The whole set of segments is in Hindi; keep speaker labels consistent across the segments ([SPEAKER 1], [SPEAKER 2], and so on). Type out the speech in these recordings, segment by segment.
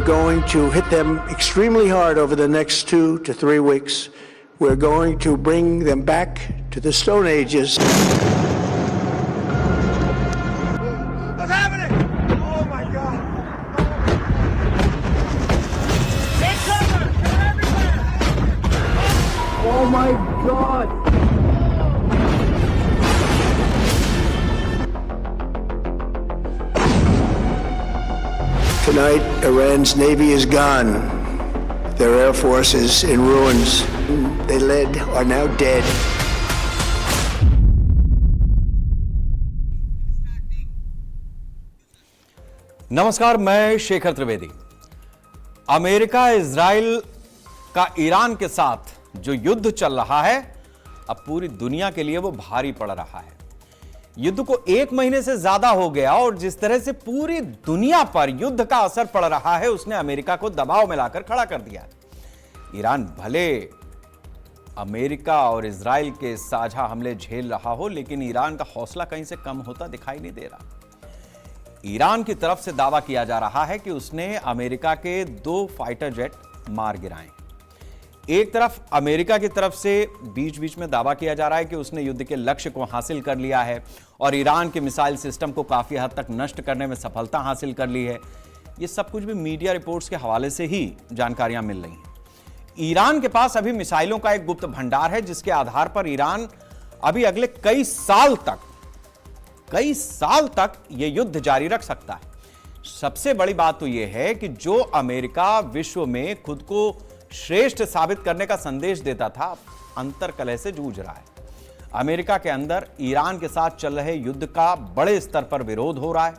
[SPEAKER 1] We're going to hit them extremely hard over the next 2 to 3 weeks. We're going to bring them back to the Stone Ages.
[SPEAKER 2] What's happening? Oh my God! Take cover! They're everywhere!
[SPEAKER 1] Oh my God! Tonight, Iran's navy is gone. Their air force is in ruins. They led are now dead.
[SPEAKER 3] नमस्कार, मैं शेखर त्रिवेदी। अमेरिका इजराइल का ईरान के साथ जो युद्ध चल रहा है, अब पूरी दुनिया के लिए वो भारी पड़ रहा है। युद्ध को 1 महीने से ज्यादा हो गया और जिस तरह से पूरी दुनिया पर युद्ध का असर पड़ रहा है, उसने अमेरिका को दबाव में लाकर खड़ा कर दिया है। ईरान भले अमेरिका और इजराइल के साझा हमले झेल रहा हो, लेकिन ईरान का हौसला कहीं से कम होता दिखाई नहीं दे रहा। ईरान की तरफ से दावा किया जा रहा है कि उसने अमेरिका के 2 फाइटर जेट मार गिराए। एक तरफ अमेरिका की तरफ से बीच बीच में दावा किया जा रहा है कि उसने युद्ध के लक्ष्य को हासिल कर लिया है और ईरान के मिसाइल सिस्टम को काफी हद तक नष्ट करने में सफलता हासिल कर ली है। यह सब कुछ भी मीडिया रिपोर्ट्स के हवाले से ही जानकारियां मिल रही हैं। ईरान के पास अभी मिसाइलों का एक गुप्त भंडार है, जिसके आधार पर ईरान अभी अगले कई साल तक यह युद्ध जारी रख सकता है। सबसे बड़ी बात तो यह है कि जो अमेरिका विश्व में खुद को श्रेष्ठ साबित करने का संदेश देता था, अंतर कलह से जूझ रहा है। अमेरिका के अंदर ईरान के साथ चल रहे युद्ध का बड़े स्तर पर विरोध हो रहा है।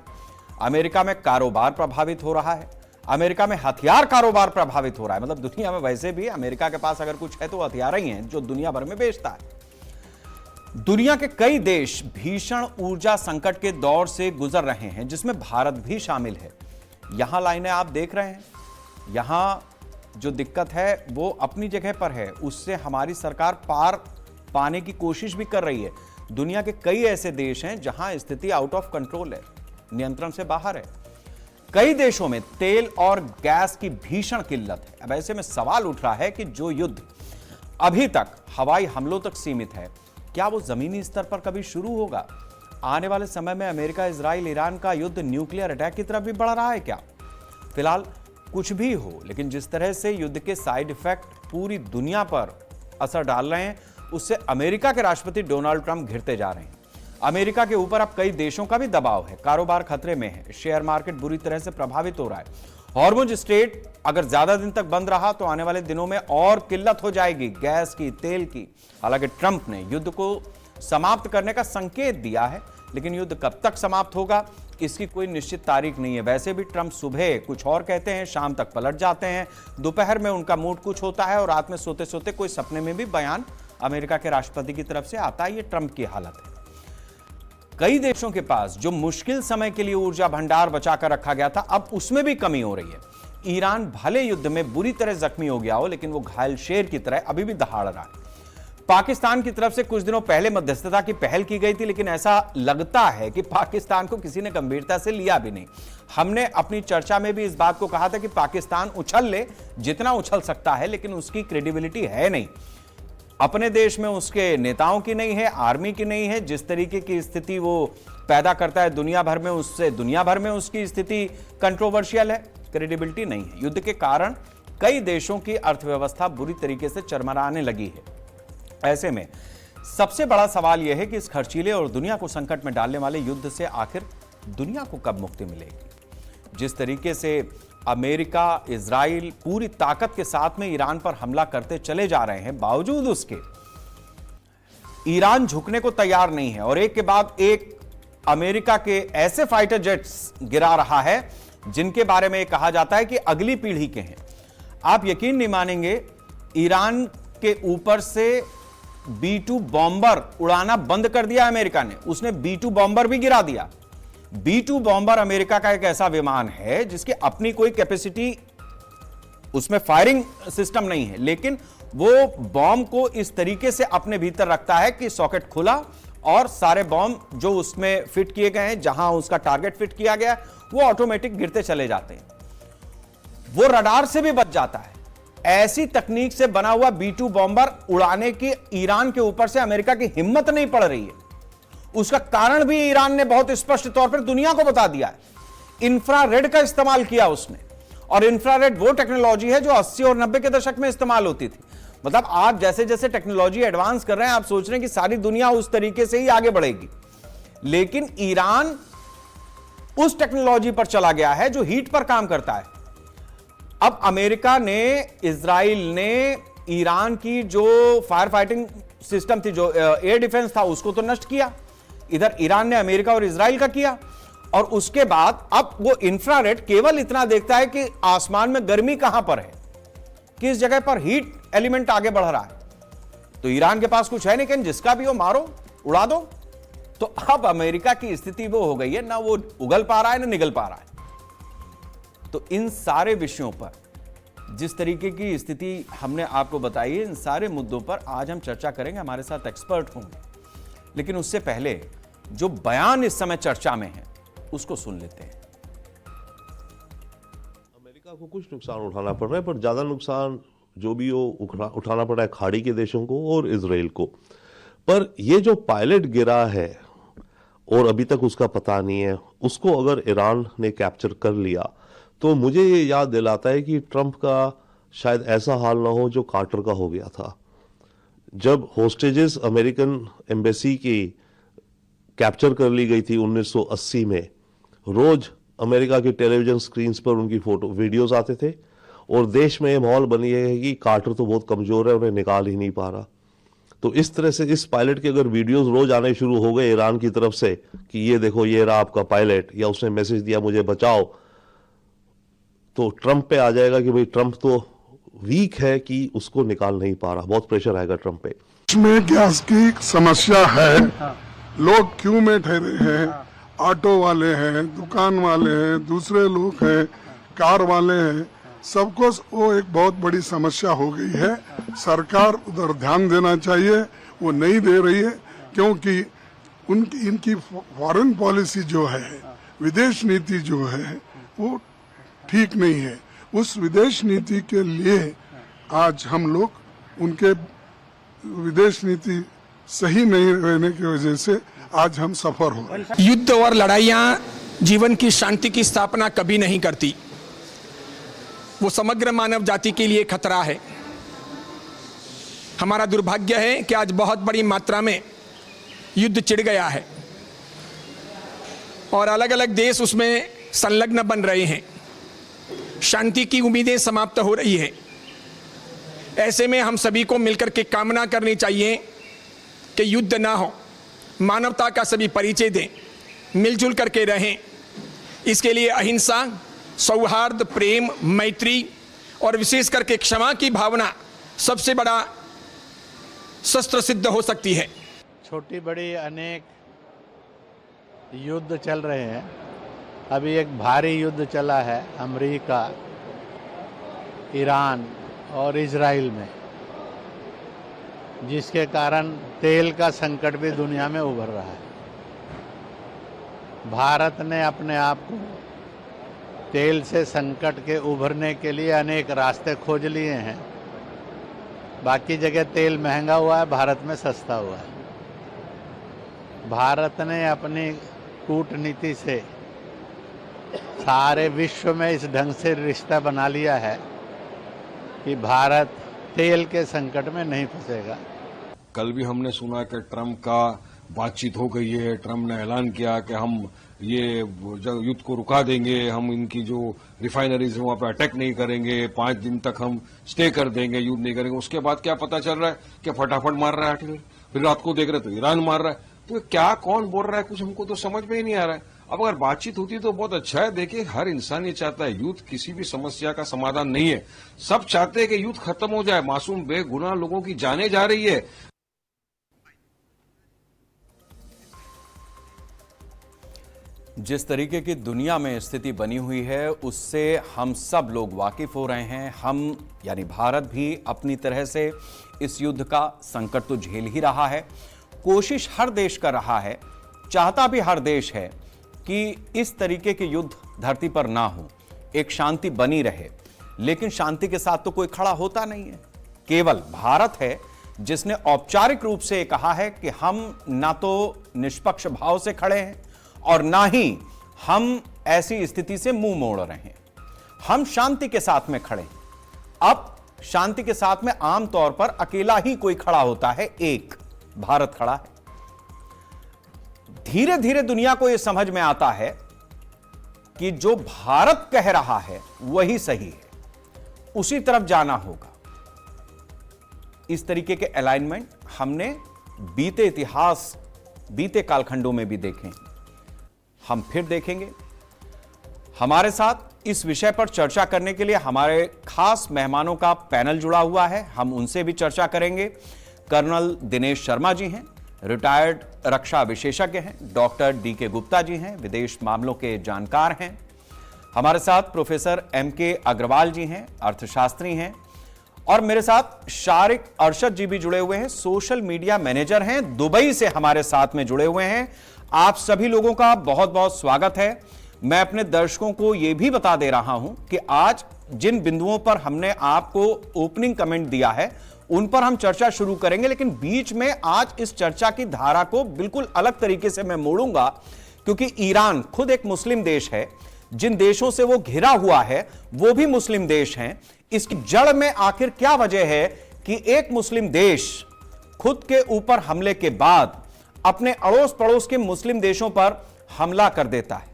[SPEAKER 3] अमेरिका में कारोबार प्रभावित हो रहा है। अमेरिका में हथियार कारोबार प्रभावित हो रहा है। मतलब दुनिया में वैसे भी अमेरिका के पास अगर कुछ है तो हथियार ही हैं जो दुनिया भर में बेचता है। दुनिया के कई देश भीषण ऊर्जा संकट के दौर से गुजर रहे हैं, जिसमें भारत भी शामिल है। यहां लाइनें आप देख रहे हैं। यहां जो दिक्कत है वो अपनी जगह पर है, उससे हमारी सरकार पार पाने की कोशिश भी कर रही है। दुनिया के कई ऐसे देश हैं जहां स्थिति आउट ऑफ कंट्रोल है, नियंत्रण से बाहर है। कई देशों में तेल और गैस की भीषण किल्लत है। अब ऐसे में सवाल उठ रहा है कि जो युद्ध अभी तक हवाई हमलों तक सीमित है, क्या वो जमीनी स्तर पर कभी शुरू होगा? आने वाले समय में अमेरिका, इजराइल, ईरान का युद्ध न्यूक्लियर अटैक की तरफ भी बढ़ रहा है क्या? फिलहाल कुछ भी हो, लेकिन जिस तरह से युद्ध के साइड इफेक्ट पूरी दुनिया पर असर डाल रहे हैं, उससे अमेरिका के राष्ट्रपति डोनाल्ड ट्रंप घिरते जा रहे हैं। अमेरिका के ऊपर अब कई देशों का भी दबाव है। कारोबार खतरे में है। शेयर मार्केट बुरी तरह से प्रभावित हो रहा है। हॉर्मुज स्ट्रेट अगर ज्यादा दिन तक बंद रहा तो आने वाले दिनों में और किल्लत हो जाएगी गैस की, तेल की। हालांकि ट्रंप ने युद्ध को समाप्त करने का संकेत दिया है, लेकिन युद्ध कब तक समाप्त होगा इसकी कोई निश्चित तारीख नहीं है। वैसे भी ट्रंप सुबह कुछ और कहते हैं, शाम तक पलट जाते हैं। दोपहर में उनका मूड कुछ होता है और रात में सोते सोते कोई सपने में भी बयान अमेरिका के राष्ट्रपति की तरफ से आता है। ये ट्रंप की हालत है। कई देशों के पास जो मुश्किल समय के लिए ऊर्जा भंडार बचाकर रखा गया था, अब उसमें भी कमी हो रही है। ईरान भले युद्ध में बुरी तरह जख्मी हो गया हो, लेकिन वो घायल शेर की तरह अभी भी दहाड़ रहा है। पाकिस्तान की तरफ से कुछ दिनों पहले मध्यस्थता की पहल की गई थी, लेकिन ऐसा लगता है कि पाकिस्तान को किसी ने गंभीरता से लिया भी नहीं। हमने अपनी चर्चा में भी इस बात को कहा था कि पाकिस्तान उछल ले जितना उछल सकता है, लेकिन उसकी क्रेडिबिलिटी है नहीं। अपने देश में उसके नेताओं की नहीं है, आर्मी की नहीं है। जिस तरीके की स्थिति वो पैदा करता है दुनिया भर में, उससे दुनिया भर में उसकी स्थिति कंट्रोवर्शियल है, क्रेडिबिलिटी नहीं है। युद्ध के कारण कई देशों की अर्थव्यवस्था बुरी तरीके से चरमराने लगी है। ऐसे में सबसे बड़ा सवाल यह है कि इस खर्चीले और दुनिया को संकट में डालने वाले युद्ध से आखिर दुनिया को कब मुक्ति मिलेगी? जिस तरीके से अमेरिका, इजराइल पूरी ताकत के साथ में ईरान पर हमला करते चले जा रहे हैं, बावजूद उसके ईरान झुकने को तैयार नहीं है और एक के बाद एक अमेरिका के ऐसे फाइटर जेट्स गिरा रहा है जिनके बारे में कहा जाता है कि अगली पीढ़ी के हैं। आप यकीन नहीं मानेंगे, ईरान के ऊपर से B-2 बॉम्बर उड़ाना बंद कर दिया अमेरिका ने। उसने B-2 बॉम्बर भी गिरा दिया। B-2 बॉम्बर अमेरिका का एक ऐसा विमान है जिसकी अपनी कोई कैपेसिटी, उसमें फायरिंग सिस्टम नहीं है, लेकिन वो बॉम्ब को इस तरीके से अपने भीतर रखता है कि सॉकेट खुला और सारे बॉम्ब जो उसमें फिट किए गए हैं, जहां उसका टारगेट फिट किया गया, वो ऑटोमेटिक गिरते चले जाते हैं। वो रडार से भी बच जाता है। ऐसी तकनीक से बना हुआ B-2 बॉम्बर उड़ाने की ईरान के ऊपर से अमेरिका की हिम्मत नहीं पड़ रही है। उसका कारण भी ईरान ने बहुत स्पष्ट तौर पर दुनिया को बता दिया है। इंफ्रारेड का इस्तेमाल किया उसने, और इंफ्रारेड वो टेक्नोलॉजी है जो 80 और 90 के दशक में इस्तेमाल होती थी। मतलब आज जैसे जैसे टेक्नोलॉजी एडवांस कर रहे हैं, आप सोच रहे हैं कि सारी दुनिया उस तरीके से ही आगे बढ़ेगी, लेकिन ईरान उस टेक्नोलॉजी पर चला गया है जो हीट पर काम करता है। अब अमेरिका ने, इजराइल ने ईरान की जो फायर फाइटिंग सिस्टम थी, जो एयर डिफेंस था, उसको तो नष्ट किया। इधर ईरान ने अमेरिका और इजराइल का किया, और उसके बाद अब वो इंफ्रारेड केवल इतना देखता है कि आसमान में गर्मी कहां पर है, किस जगह पर हीट एलिमेंट आगे बढ़ रहा है। तो ईरान के पास कुछ है नहीं कि जिसका भी हो मारो, उड़ा दो। तो अब अमेरिका की स्थिति वो हो गई है, ना वो उगल पा रहा है ना निगल पा रहा है। तो इन सारे विषयों पर, जिस तरीके की स्थिति हमने आपको बताई है, इन सारे मुद्दों पर आज हम चर्चा करेंगे। हमारे साथ एक्सपर्ट होंगे, लेकिन उससे पहले जो बयान इस समय चर्चा में है उसको सुन लेते हैं।
[SPEAKER 4] अमेरिका को कुछ नुकसान उठाना पड़ रहा है, पर ज्यादा नुकसान जो भी हो उठाना पड़ रहा है खाड़ी के देशों को और इजराइल को। पर ये जो पायलट गिरा है और अभी तक उसका पता नहीं है, उसको अगर ईरान ने कैप्चर कर लिया तो मुझे ये याद दिलाता है कि ट्रंप का शायद ऐसा हाल ना हो जो कार्टर का हो गया था, जब होस्टेजेस अमेरिकन एम्बेसी की कैप्चर कर ली गई थी 1980 में। रोज अमेरिका की टेलीविजन स्क्रीन्स पर उनकी फोटो वीडियोस आते थे, और देश में ये माहौल बनी है कि कार्टर तो बहुत कमजोर है, उन्हें निकाल ही नहीं पा रहा। तो इस तरह से इस पायलट के अगर वीडियोस रोज आने शुरू हो गए ईरान की तरफ से कि ये देखो ये रहा आपका पायलट, या उसने मैसेज दिया मुझे बचाओ, तो ट्रंप पे आ जाएगा कि भाई ट्रंप तो वीक है कि उसको निकाल नहीं पा रहा। बहुत प्रेशर आएगा ट्रंप पे।
[SPEAKER 5] इसमें गैस की समस्या है, लोग क्यू में ठहरे हैं, ऑटो वाले हैं, दुकान वाले हैं, दूसरे लोग हैं, कार वाले हैं, सबको वो एक बहुत बड़ी समस्या हो गई है। सरकार उधर ध्यान देना चाहिए, वो नहीं दे रही है, क्योंकि इनकी फॉरेन पॉलिसी जो है, विदेश नीति जो है, वो ठीक नहीं है। उस विदेश नीति के लिए आज हम लोग उनके विदेश नीति सही नहीं रहने की वजह से आज हम सफर हो रहे हैं।
[SPEAKER 6] युद्ध और लड़ाइयाँ जीवन की शांति की स्थापना कभी नहीं करती, वो समग्र मानव जाति के लिए खतरा है। हमारा दुर्भाग्य है कि आज बहुत बड़ी मात्रा में युद्ध छिड़ गया है और अलग अलग देश उसमें संलग्न बन रहे हैं। शांति की उम्मीदें समाप्त हो रही है। ऐसे में हम सभी को मिलकर के कामना करनी चाहिए कि युद्ध ना हो, मानवता का सभी परिचय दें, मिलजुल करके रहें। इसके लिए अहिंसा, सौहार्द, प्रेम, मैत्री और विशेष करके क्षमा की भावना सबसे बड़ा शस्त्र सिद्ध हो सकती है।
[SPEAKER 7] छोटी बड़ी अनेक युद्ध चल रहे हैं। अभी एक भारी युद्ध चला है अमेरिका, ईरान और इजराइल में, जिसके कारण तेल का संकट भी दुनिया में उभर रहा है। भारत ने अपने आप को तेल से संकट के उभरने के लिए अनेक रास्ते खोज लिए हैं। बाकी जगह तेल महंगा हुआ है, भारत में सस्ता हुआ है। भारत ने अपनी कूटनीति से सारे विश्व में इस ढंग से रिश्ता बना लिया है कि भारत तेल के संकट में नहीं फंसेगा।
[SPEAKER 8] कल भी हमने सुना कि ट्रंप का बातचीत हो गई है। ट्रंप ने ऐलान किया कि हम ये युद्ध को रुका देंगे, हम इनकी जो रिफाइनरीज है वहां पर अटैक नहीं करेंगे, 5 दिन तक हम स्टे कर देंगे, युद्ध नहीं करेंगे। उसके बाद क्या पता चल रहा है कि फटाफट मार रहा है आर्टिलरी, फिर रात को देख रहे तो ईरान मार रहा है। तो क्या कौन बोल रहा है, कुछ हमको तो समझ में ही नहीं आ रहा है। अब अगर बातचीत होती तो बहुत अच्छा है। देखिए, हर इंसान ये चाहता है, युद्ध किसी भी समस्या का समाधान नहीं है। सब चाहते हैं कि युद्ध खत्म हो जाए, मासूम बेगुनाह लोगों की जानें जा रही है।
[SPEAKER 3] जिस तरीके की दुनिया में स्थिति बनी हुई है उससे हम सब लोग वाकिफ हो रहे हैं। हम यानी भारत भी अपनी तरह से इस युद्ध का संकट तो झेल ही रहा है। कोशिश हर देश कर रहा है, चाहता भी हर देश है कि इस तरीके के युद्ध धरती पर ना हो, एक शांति बनी रहे। लेकिन शांति के साथ तो कोई खड़ा होता नहीं है। केवल भारत है जिसने औपचारिक रूप से कहा है कि हम ना तो निष्पक्ष भाव से खड़े हैं और ना ही हम ऐसी स्थिति से मुंह मोड़ रहे हैं। हम शांति के साथ में खड़े हैं। अब शांति के साथ में आमतौर पर अकेला ही कोई खड़ा होता है, एक भारत खड़ा है। धीरे धीरे दुनिया को यह समझ में आता है कि जो भारत कह रहा है वही सही है, उसी तरफ जाना होगा। इस तरीके के अलाइनमेंट हमने बीते इतिहास, बीते कालखंडों में भी देखे हैं, हम फिर देखेंगे। हमारे साथ इस विषय पर चर्चा करने के लिए हमारे खास मेहमानों का पैनल जुड़ा हुआ है, हम उनसे भी चर्चा करेंगे। कर्नल दिनेश शर्मा जी हैं, रिटायर्ड रक्षा विशेषज्ञ हैं। Doctor DK. गुप्ता जी हैं, विदेश मामलों के जानकार हैं। हमारे साथ प्रोफेसर एम.के. अग्रवाल जी हैं, अर्थशास्त्री हैं। और मेरे साथ शारिक अरशद जी भी जुड़े हुए हैं, सोशल मीडिया मैनेजर हैं, दुबई से हमारे साथ में जुड़े हुए हैं। आप सभी लोगों का बहुत बहुत स्वागत है। मैं अपने दर्शकों को यह भी बता दे रहा हूं कि आज जिन बिंदुओं पर हमने आपको ओपनिंग कमेंट दिया है उन पर हम चर्चा शुरू करेंगे, लेकिन बीच में आज इस चर्चा की धारा को बिल्कुल अलग तरीके से मैं मोड़ूंगा, क्योंकि ईरान खुद एक मुस्लिम देश है, जिन देशों से वो घिरा हुआ है वो भी मुस्लिम देश हैं। इसकी जड़ में आखिर क्या वजह है कि एक मुस्लिम देश खुद के ऊपर हमले के बाद अपने अड़ोस पड़ोस के मुस्लिम देशों पर हमला कर देता है?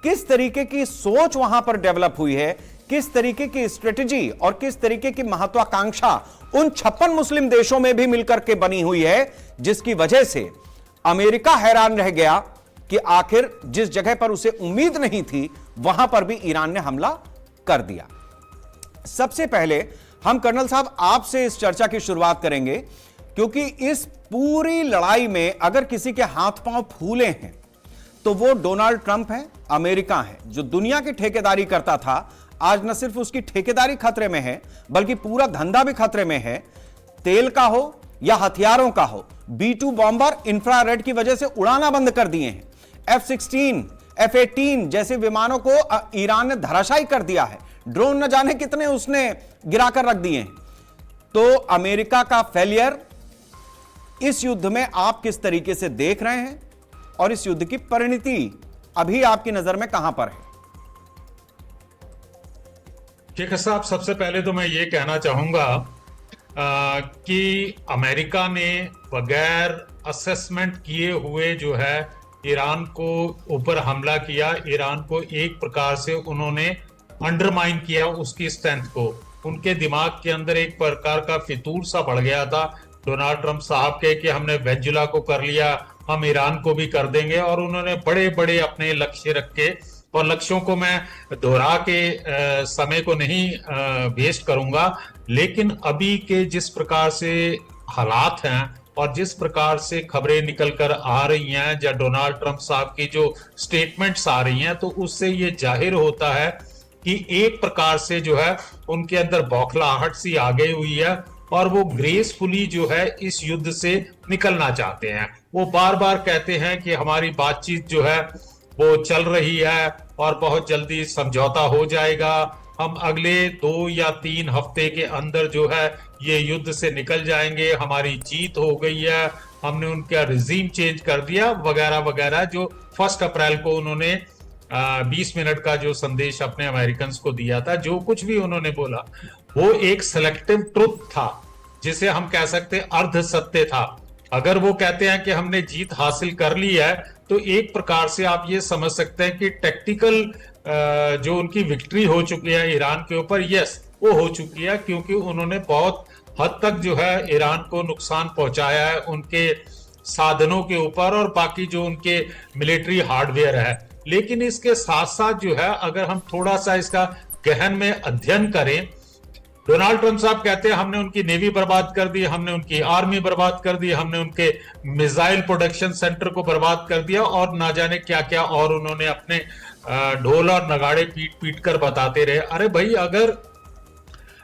[SPEAKER 3] किस तरीके की सोच वहां पर डेवलप हुई है, किस तरीके की स्ट्रेटेजी और किस तरीके की महत्वाकांक्षा उन 56 मुस्लिम देशों में भी मिलकर के बनी हुई है, जिसकी वजह से अमेरिका हैरान रह गया कि आखिर जिस जगह पर उसे उम्मीद नहीं थी वहां पर भी ईरान ने हमला कर दिया। सबसे पहले हम कर्नल साहब आपसे इस चर्चा की शुरुआत करेंगे, क्योंकि इस पूरी लड़ाई में अगर किसी के हाथ पांव फूले हैं तो वो डोनाल्ड ट्रंप है, अमेरिका है, जो दुनिया की ठेकेदारी करता था। आज न सिर्फ उसकी ठेकेदारी खतरे में है बल्कि पूरा धंधा भी खतरे में है। तेल का हो या हथियारों का हो, B-2 बॉम्बर इंफ्रारेड की वजह से उड़ाना बंद कर दिए हैं। F-16, F-18 जैसे विमानों को ईरान ने धराशायी कर दिया है। ड्रोन न जाने कितने उसने गिराकर रख दिए हैं। तो अमेरिका का फेलियर इस युद्ध में आप किस तरीके से देख रहे हैं और इस युद्ध की परिणति अभी आपकी नजर में कहां पर है?
[SPEAKER 9] शेखर साहब, सबसे पहले तो मैं ये कहना चाहूंगा कि अमेरिका ने बगैर असेसमेंट किए हुए जो है ईरान को ऊपर हमला किया। ईरान को एक प्रकार से उन्होंने अंडरमाइन किया, उसकी स्ट्रेंथ को। उनके दिमाग के अंदर एक प्रकार का फितूर सा बढ़ गया था डोनाल्ड ट्रंप साहब के कि हमने वेनेजुला को कर लिया, हम ईरान को भी कर देंगे। और उन्होंने बड़े बड़े अपने लक्ष्य रखे, और लक्ष्यों को मैं दोहरा के समय को नहीं वेस्ट करूंगा, लेकिन अभी के जिस प्रकार से हालात हैं और जिस प्रकार से खबरें निकल कर आ रही हैं या डोनाल्ड ट्रंप साहब की जो स्टेटमेंट्स आ रही हैं, तो उससे ये जाहिर होता है कि एक प्रकार से जो है उनके अंदर बौखलाहट सी आ गई हुई है और वो ग्रेसफुली जो है इस युद्ध से निकलना चाहते हैं। वो बार बार कहते हैं कि हमारी बातचीत जो है वो चल रही है और बहुत जल्दी समझौता हो जाएगा, हम अगले 2 या 3 हफ्ते के अंदर जो है ये युद्ध से निकल जाएंगे, हमारी जीत हो गई है, हमने उनका रिजीम चेंज कर दिया वगैरह वगैरह। जो 1 अप्रैल को उन्होंने 20 मिनट का जो संदेश अपने अमेरिकन को दिया था, जो कुछ भी उन्होंने बोला वो एक सिलेक्टिव ट्रुथ था, जिसे हम कह सकते अर्ध सत्य था। अगर वो कहते हैं कि हमने जीत हासिल कर ली है, तो एक प्रकार से आप ये समझ सकते हैं कि टैक्टिकल जो उनकी विक्ट्री हो चुकी है ईरान के ऊपर, यस वो हो चुकी है, क्योंकि उन्होंने बहुत हद तक जो है ईरान को नुकसान पहुंचाया है उनके साधनों के ऊपर और बाकी जो उनके मिलिट्री हार्डवेयर है। लेकिन इसके साथ साथ जो है अगर हम थोड़ा सा इसका गहन में अध्ययन करें, डोनाल्ड ट्रंप साहब कहते हैं हमने उनकी नेवी बर्बाद कर दी, हमने उनकी आर्मी बर्बाद कर दी, हमने उनके मिसाइल प्रोडक्शन सेंटर को बर्बाद कर दिया और ना जाने क्या क्या, और उन्होंने अपने ढोल और नगाड़े पीट पीट कर बताते रहे। अरे भाई, अगर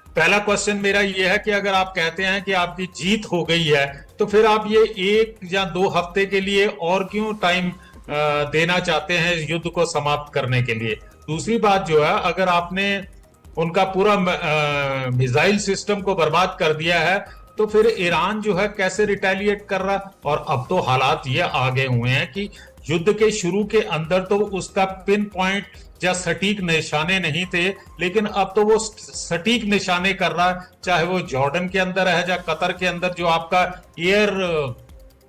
[SPEAKER 9] पहला क्वेश्चन मेरा ये है कि अगर आप कहते हैं कि आपकी जीत हो गई है, तो फिर आप ये 1 या 2 हफ्ते के लिए और क्यों टाइम देना चाहते हैं इस युद्ध को समाप्त करने के लिए? दूसरी बात जो है, अगर आपने उनका पूरा मिसाइल सिस्टम को बर्बाद कर दिया है, तो फिर ईरान जो है कैसे रिटेलिएट कर रहा। और अब तो हालात ये आगे हुए हैं कि युद्ध के शुरू के अंदर तो उसका पिन पॉइंट या सटीक निशाने नहीं थे, लेकिन अब तो वो सटीक निशाने कर रहा है, चाहे वो जॉर्डन के अंदर है या कतर के अंदर जो आपका एयर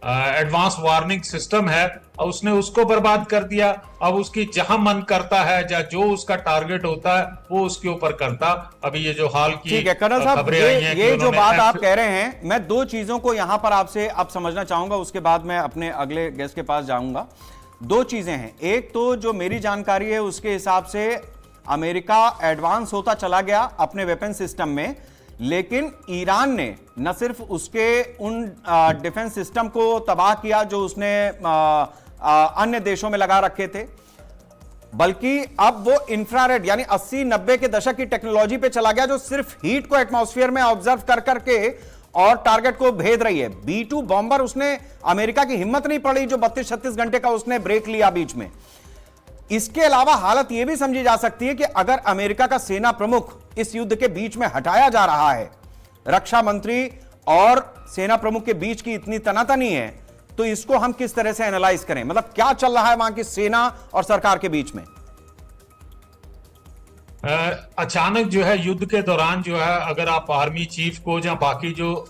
[SPEAKER 9] एडवांस वार्निंग सिस्टम है, उसने उसको बर्बाद कर दिया। अब उसकी जहां मन करता है या जो उसका टारगेट होता है वो उसके ऊपर करता। अभी ये जो हाल की
[SPEAKER 3] ठीक है कर्नल साहब,
[SPEAKER 9] खबरें आई हैं कि
[SPEAKER 3] ये जो
[SPEAKER 9] उन्होंने
[SPEAKER 3] बात आप कह रहे हैं, मैं दो चीजों को यहां पर आपसे अब समझना चाहूंगा, उसके बाद मैं अपने अगले गेस्ट के पास जाऊंगा। दो चीजें हैं, एक तो जो मेरी जानकारी है उसके हिसाब से अमेरिका एडवांस होता चला गया अपने वेपन सिस्टम में, लेकिन ईरान ने न सिर्फ उसके उन डिफेंस सिस्टम को तबाह किया जो उसने अन्य देशों में लगा रखे थे, बल्कि अब वो इंफ्रारेड यानी 80-90 के दशक की टेक्नोलॉजी पे चला गया, जो सिर्फ हीट को एटमॉस्फेयर में ऑब्जर्व कर करके और टारगेट को भेद रही है। B-2 बॉम्बर उसने, अमेरिका की हिम्मत नहीं पड़ी जो 32-36 घंटे का उसने ब्रेक लिया बीच में। इसके अलावा हालत यह भी समझी जा सकती है कि अगर अमेरिका का सेना प्रमुख इस युद्ध के बीच में हटाया जा रहा है, रक्षा मंत्री और सेना प्रमुख के बीच की इतनी तनातनी है, तो इसको हम किस तरह से एनालाइज करें? मतलब क्या चल रहा है वहां की सेना और सरकार के बीच में?
[SPEAKER 9] अचानक जो है युद्ध के दौरान जो है, अगर आप आर्मी चीफ को या बाकी जो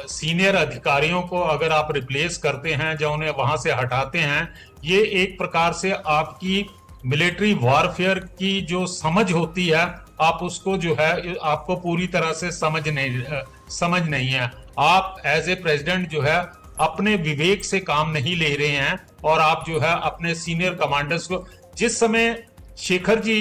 [SPEAKER 9] सीनियर अधिकारियों को अगर आप रिप्लेस करते हैं या उन्हें वहां से हटाते हैं, ये एक प्रकार से आपकी मिलिट्री वॉरफेयर की जो समझ होती है, आप उसको जो है आपको पूरी तरह से समझ नहीं है। आप एज ए प्रेसिडेंट जो है अपने विवेक से काम नहीं ले रहे हैं, और आप जो है अपने सीनियर कमांडर्स को, जिस समय शेखर जी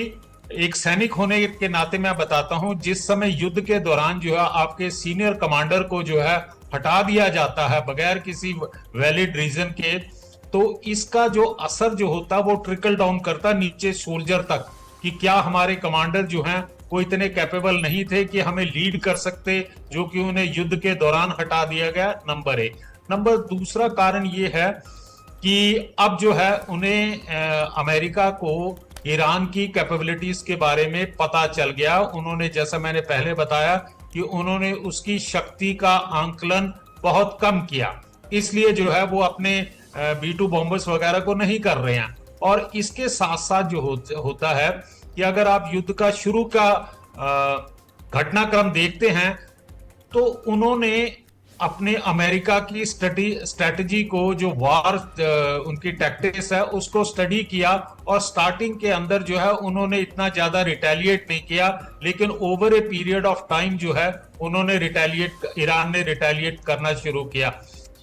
[SPEAKER 9] एक सैनिक होने के नाते मैं बताता हूं, जिस समय युद्ध के दौरान जो है आपके सीनियर कमांडर को जो है हटा दिया जाता है बगैर किसी वैलिड रीजन के, तो इसका जो असर जो होता है वो ट्रिकल डाउन करता नीचे सोल्जर तक, कि क्या हमारे कमांडर जो हैं वो इतने कैपेबल नहीं थे कि हमें लीड कर सकते, जो कि उन्हें युद्ध के दौरान हटा दिया गया। नंबर एक। नंबर दूसरा कारण ये है कि अब जो है उन्हें अमेरिका को ईरान की कैपेबिलिटीज के बारे में पता चल गया। उन्होंने, जैसा मैंने पहले बताया, कि उन्होंने उसकी शक्ति का आंकलन बहुत कम किया, इसलिए जो है वो अपने B-2 बॉम्बर्स वगैरह को नहीं कर रहे हैं। और इसके साथ साथ जो होता है कि अगर आप युद्ध का शुरू का घटनाक्रम देखते हैं, तो उन्होंने अपने अमेरिका की स्ट्रेटजी को, जो वार उनकी टैक्टिक्स है, उसको स्टडी किया, और स्टार्टिंग के अंदर जो है उन्होंने इतना ज्यादा रिटेलिएट नहीं किया, लेकिन over a period of time जो है उन्होंने ईरान ने रिटेलिएट करना शुरू किया।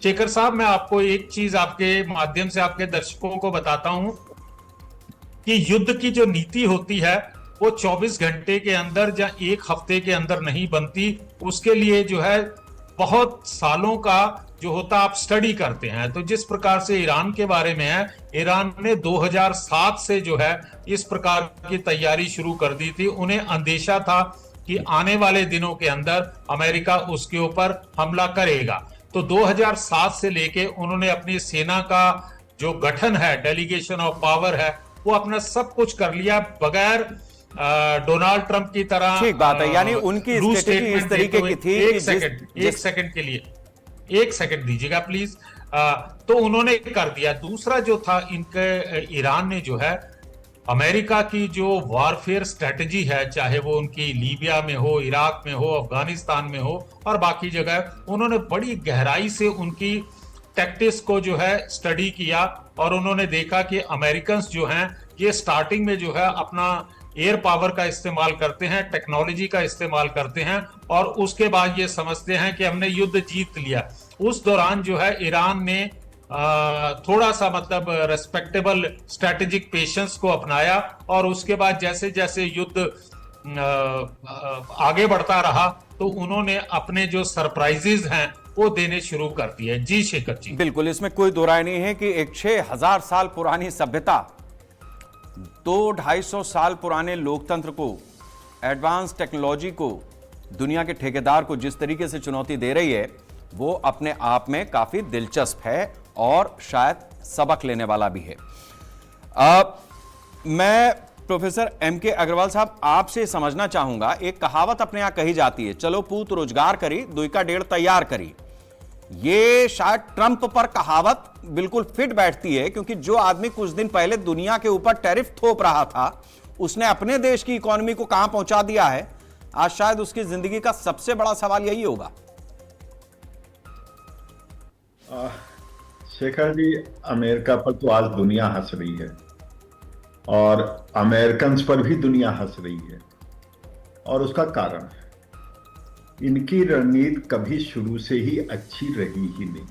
[SPEAKER 9] शेखर साहब, मैं आपको एक चीज आपके माध्यम से आपके दर्शकों को बताता हूं कि युद्ध की जो नीति होती है वो 24 घंटे के अंदर या एक हफ्ते के अंदर नहीं बनती। उसके लिए जो है बहुत सालों का जो होता आप स्टडी करते हैं। तो जिस प्रकार से ईरान के बारे में है, ईरान ने 2007 से जो है इस प्रकार की तैयारी शुरू कर दी थी। उन्हें अंदेशा था कि आने वाले दिनों के अंदर अमेरिका उसके ऊपर हमला करेगा। तो 2007 से लेके उन्होंने अपनी सेना का जो गठन है, डेलीगेशन ऑफ पावर है, वो अपना सब कुछ कर लिया बगैर डोनाल्ड ट्रंप की तरह।
[SPEAKER 3] ठीक बात है, यानी उनकी स्ट्रेटजी इस तरीके की थी।
[SPEAKER 9] एक सेकंड के लिए एक सेकंड दीजिएगा प्लीज। तो उन्होंने कर दिया। दूसरा जो था, इनके ईरान ने जो है अमेरिका की जो वॉरफेयर स्ट्रेटजी है, चाहे वो उनकी लीबिया में हो, इराक में हो, अफगानिस्तान में हो और बाकी जगह, उन्होंने बड़ी गहराई से उनकी टैक्टिक्स को जो है स्टडी किया, और उन्होंने देखा कि अमेरिकन्स जो हैं ये स्टार्टिंग में जो है अपना एयर पावर का इस्तेमाल करते हैं, टेक्नोलॉजी का इस्तेमाल करते हैं, और उसके बाद ये समझते हैं कि हमने युद्ध जीत लिया। उस दौरान जो है ईरान ने थोड़ा सा मतलब रेस्पेक्टेबल स्ट्रेटेजिक पेशेंस को अपनाया, और उसके बाद जैसे जैसे युद्ध आगे बढ़ता रहा तो उन्होंने अपने जो सरप्राइजेज हैं वो देने शुरू कर दिए। जी शेखर जी,
[SPEAKER 3] बिल्कुल, इसमें कोई दो राय नहीं है कि एक 6000 साल पुरानी सभ्यता 200-250 साल पुराने लोकतंत्र को, एडवांस टेक्नोलॉजी को, दुनिया के ठेकेदार को जिस तरीके से चुनौती दे रही है, वो अपने आप में काफी दिलचस्प है और शायद सबक लेने वाला भी है। मैं प्रोफेसर M.K. अग्रवाल साहब, आपसे समझना चाहूंगा, एक कहावत अपने यहां कही जाती है, चलो पूत रोजगार करी, दुई का डेढ़ तैयार करी। ये शायद ट्रंप पर कहावत बिल्कुल फिट बैठती है, क्योंकि जो आदमी कुछ दिन पहले दुनिया के ऊपर टैरिफ थोप रहा था, उसने अपने देश की इकोनॉमी को कहां पहुंचा दिया है। आज शायद उसकी जिंदगी का सबसे बड़ा सवाल यही होगा।
[SPEAKER 10] शेखर जी, अमेरिका पर तो आज दुनिया हंस रही है और अमेरिकन्स पर भी दुनिया हंस रही है, और उसका कारण है इनकी रणनीति कभी शुरू से ही अच्छी रही ही नहीं।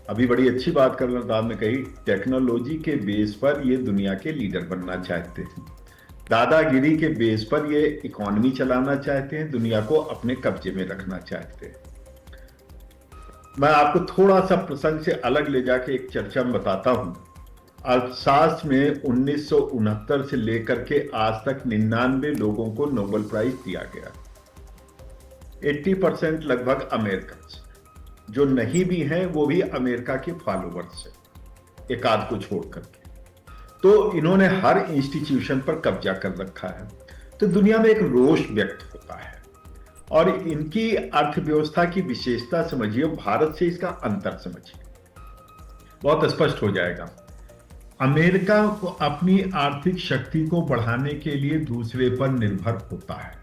[SPEAKER 10] अभी बड़ी अच्छी बात कर्नल ने कही, टेक्नोलॉजी के बेस पर ये दुनिया के लीडर बनना चाहते हैं, दादागिरी के बेस पर ये इकोनॉमी चलाना चाहते हैं, दुनिया को अपने कब्जे में रखना चाहते हैं। मैं आपको थोड़ा सा प्रसंग से अलग ले जाके एक चर्चा में बताता हूं। अर्थशास्त्र में 1969 से लेकर के आज तक 99 लोगों को नोबेल प्राइज दिया गया। 80% लगभग अमेरिकन, जो नहीं भी हैं वो भी अमेरिका के फॉलोवर्स हैं, एक आध को छोड़ करके। तो इन्होंने हर इंस्टीट्यूशन पर कब्जा कर रखा है। तो दुनिया में एक रोष व्यक्त होता है, और इनकी अर्थव्यवस्था की विशेषता समझिए, भारत से इसका अंतर समझिए, बहुत स्पष्ट हो जाएगा। अमेरिका को अपनी आर्थिक शक्ति को बढ़ाने के लिए दूसरे पर निर्भर होता है,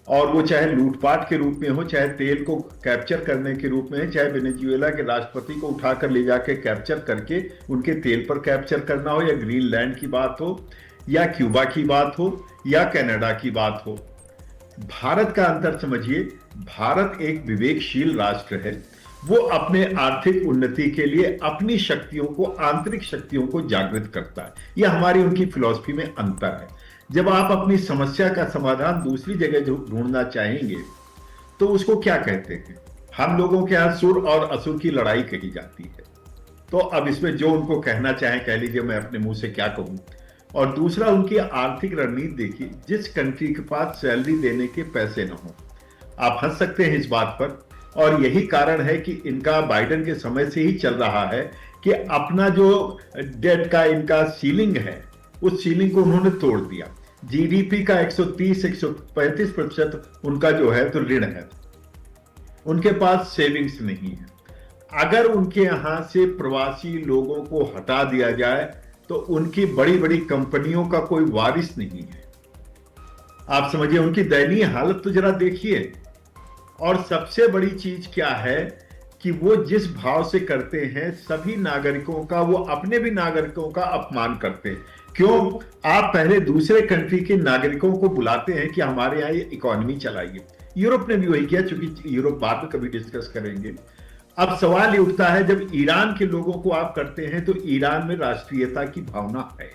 [SPEAKER 10] और वो चाहे लूटपाट के रूप में हो, चाहे तेल को कैप्चर करने के रूप में, चाहे वेनेजुएला के राष्ट्रपति को उठाकर ले जाके कैप्चर करके उनके तेल पर कैप्चर करना हो, या ग्रीनलैंड की बात हो, या क्यूबा की बात हो, या कनाडा की बात हो। भारत का अंतर समझिए, भारत एक विवेकशील राष्ट्र है। वो अपने आर्थिक उन्नति के लिए अपनी शक्तियों को, आंतरिक शक्तियों को जागृत करता है। यह हमारी उनकी फिलॉसफी में अंतर है। जब आप अपनी समस्या का समाधान दूसरी जगह ढूंढना चाहेंगे तो उसको क्या कहते हैं? हम लोगों के यहाँ सुर और असुर की लड़ाई कही जाती है। तो अब इसमें जो उनको कहना चाहें कह लीजिए, मैं अपने मुंह से क्या कहूं। और दूसरा, उनकी आर्थिक रणनीति देखिए, जिस कंट्री के पास सैलरी देने के पैसे न हो, आप हंस सकते हैं इस बात पर, और यही कारण है कि इनका बाइडेन के समय से ही चल रहा है कि अपना जो डेट का इनका सीलिंग है, उस सीलिंग को उन्होंने तोड़ दिया। जीडीपी का 130-135% उनका जो है तो ऋण है, उनके पास सेविंग्स नहीं है। अगर उनके यहां से प्रवासी लोगों को हटा दिया जाए तो उनकी बड़ी बड़ी कंपनियों का कोई वारिस नहीं है। आप समझिए, उनकी दयनीय हालत तो जरा देखिए। और सबसे बड़ी चीज क्या है कि वो जिस भाव से करते हैं, सभी नागरिकों का, वो अपने भी नागरिकों का अपमान करते हैं। क्यों? आप पहले दूसरे कंट्री के नागरिकों को बुलाते हैं कि हमारे यहाँ ये इकोनॉमी चलाइए। यूरोप ने भी वही किया, चूंकि यूरोप बाद में कभी डिस्कस करेंगे। अब सवाल ये उठता है, जब ईरान के लोगों को आप करते हैं तो ईरान में राष्ट्रीयता की भावना है,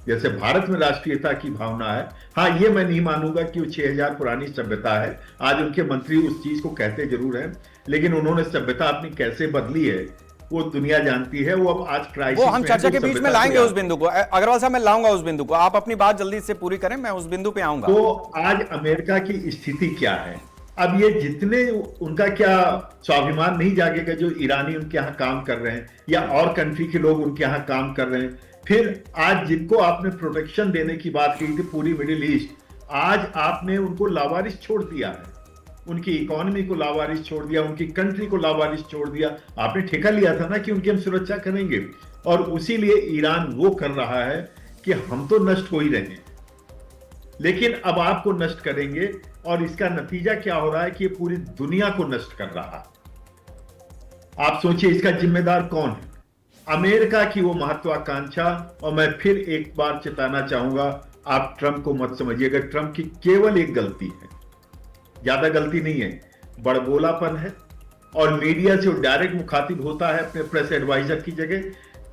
[SPEAKER 10] जैसे भारत में राष्ट्रीयता की भावना है। हाँ, ये मैं नहीं मानूंगा कि वो 6000 पुरानी सभ्यता है। आज उनके मंत्री उस चीज को कहते जरूर हैं, लेकिन उन्होंने सभ्यता अपनी कैसे बदली है वो दुनिया जानती है। वो अब आज क्राइसिस,
[SPEAKER 3] वो हम चर्चा के बीच में लाएंगे उस बिंदु को। अग्रवाल साहब, मैं लाऊंगा उस बिंदु को, आप अपनी बात जल्दी से पूरी करें, मैं उस बिंदु पे आऊंगा।
[SPEAKER 10] तो आज अमेरिका की स्थिति क्या है? अब ये जितने, उनका क्या स्वाभिमान नहीं जागेगा जो ईरानी उनके यहाँ काम कर रहे हैं, या और कंट्री के लोग उनके यहाँ काम कर रहे हैं। फिर आज जिनको आपने प्रोटेक्शन देने की बात की थी, पूरी मिडिल ईस्ट, आज आपने उनको लावारिस छोड़ दिया है, उनकी इकोनॉमी को लावारिस छोड़ दिया, उनकी कंट्री को लावारिस छोड़ दिया। आपने ठेका लिया था ना कि उनकी हम सुरक्षा करेंगे, और उसी लिए ईरान वो कर रहा है कि हम तो नष्ट हो ही रहे हैं, लेकिन अब आपको नष्ट करेंगे। और इसका नतीजा क्या हो रहा है कि ये पूरी दुनिया को नष्ट कर रहा है। आप सोचिए, इसका जिम्मेदार कौन है? अमेरिका की वो महत्वाकांक्षा। और मैं फिर एक बार चेताना चाहूंगा, आप ट्रंप को मत समझिएगा, ट्रंप की केवल एक गलती है, ज्यादा गलती नहीं है, बड़बोलापन है। और मीडिया से वो डायरेक्ट मुखातिब होता है अपने प्रेस एडवाइजर की जगह।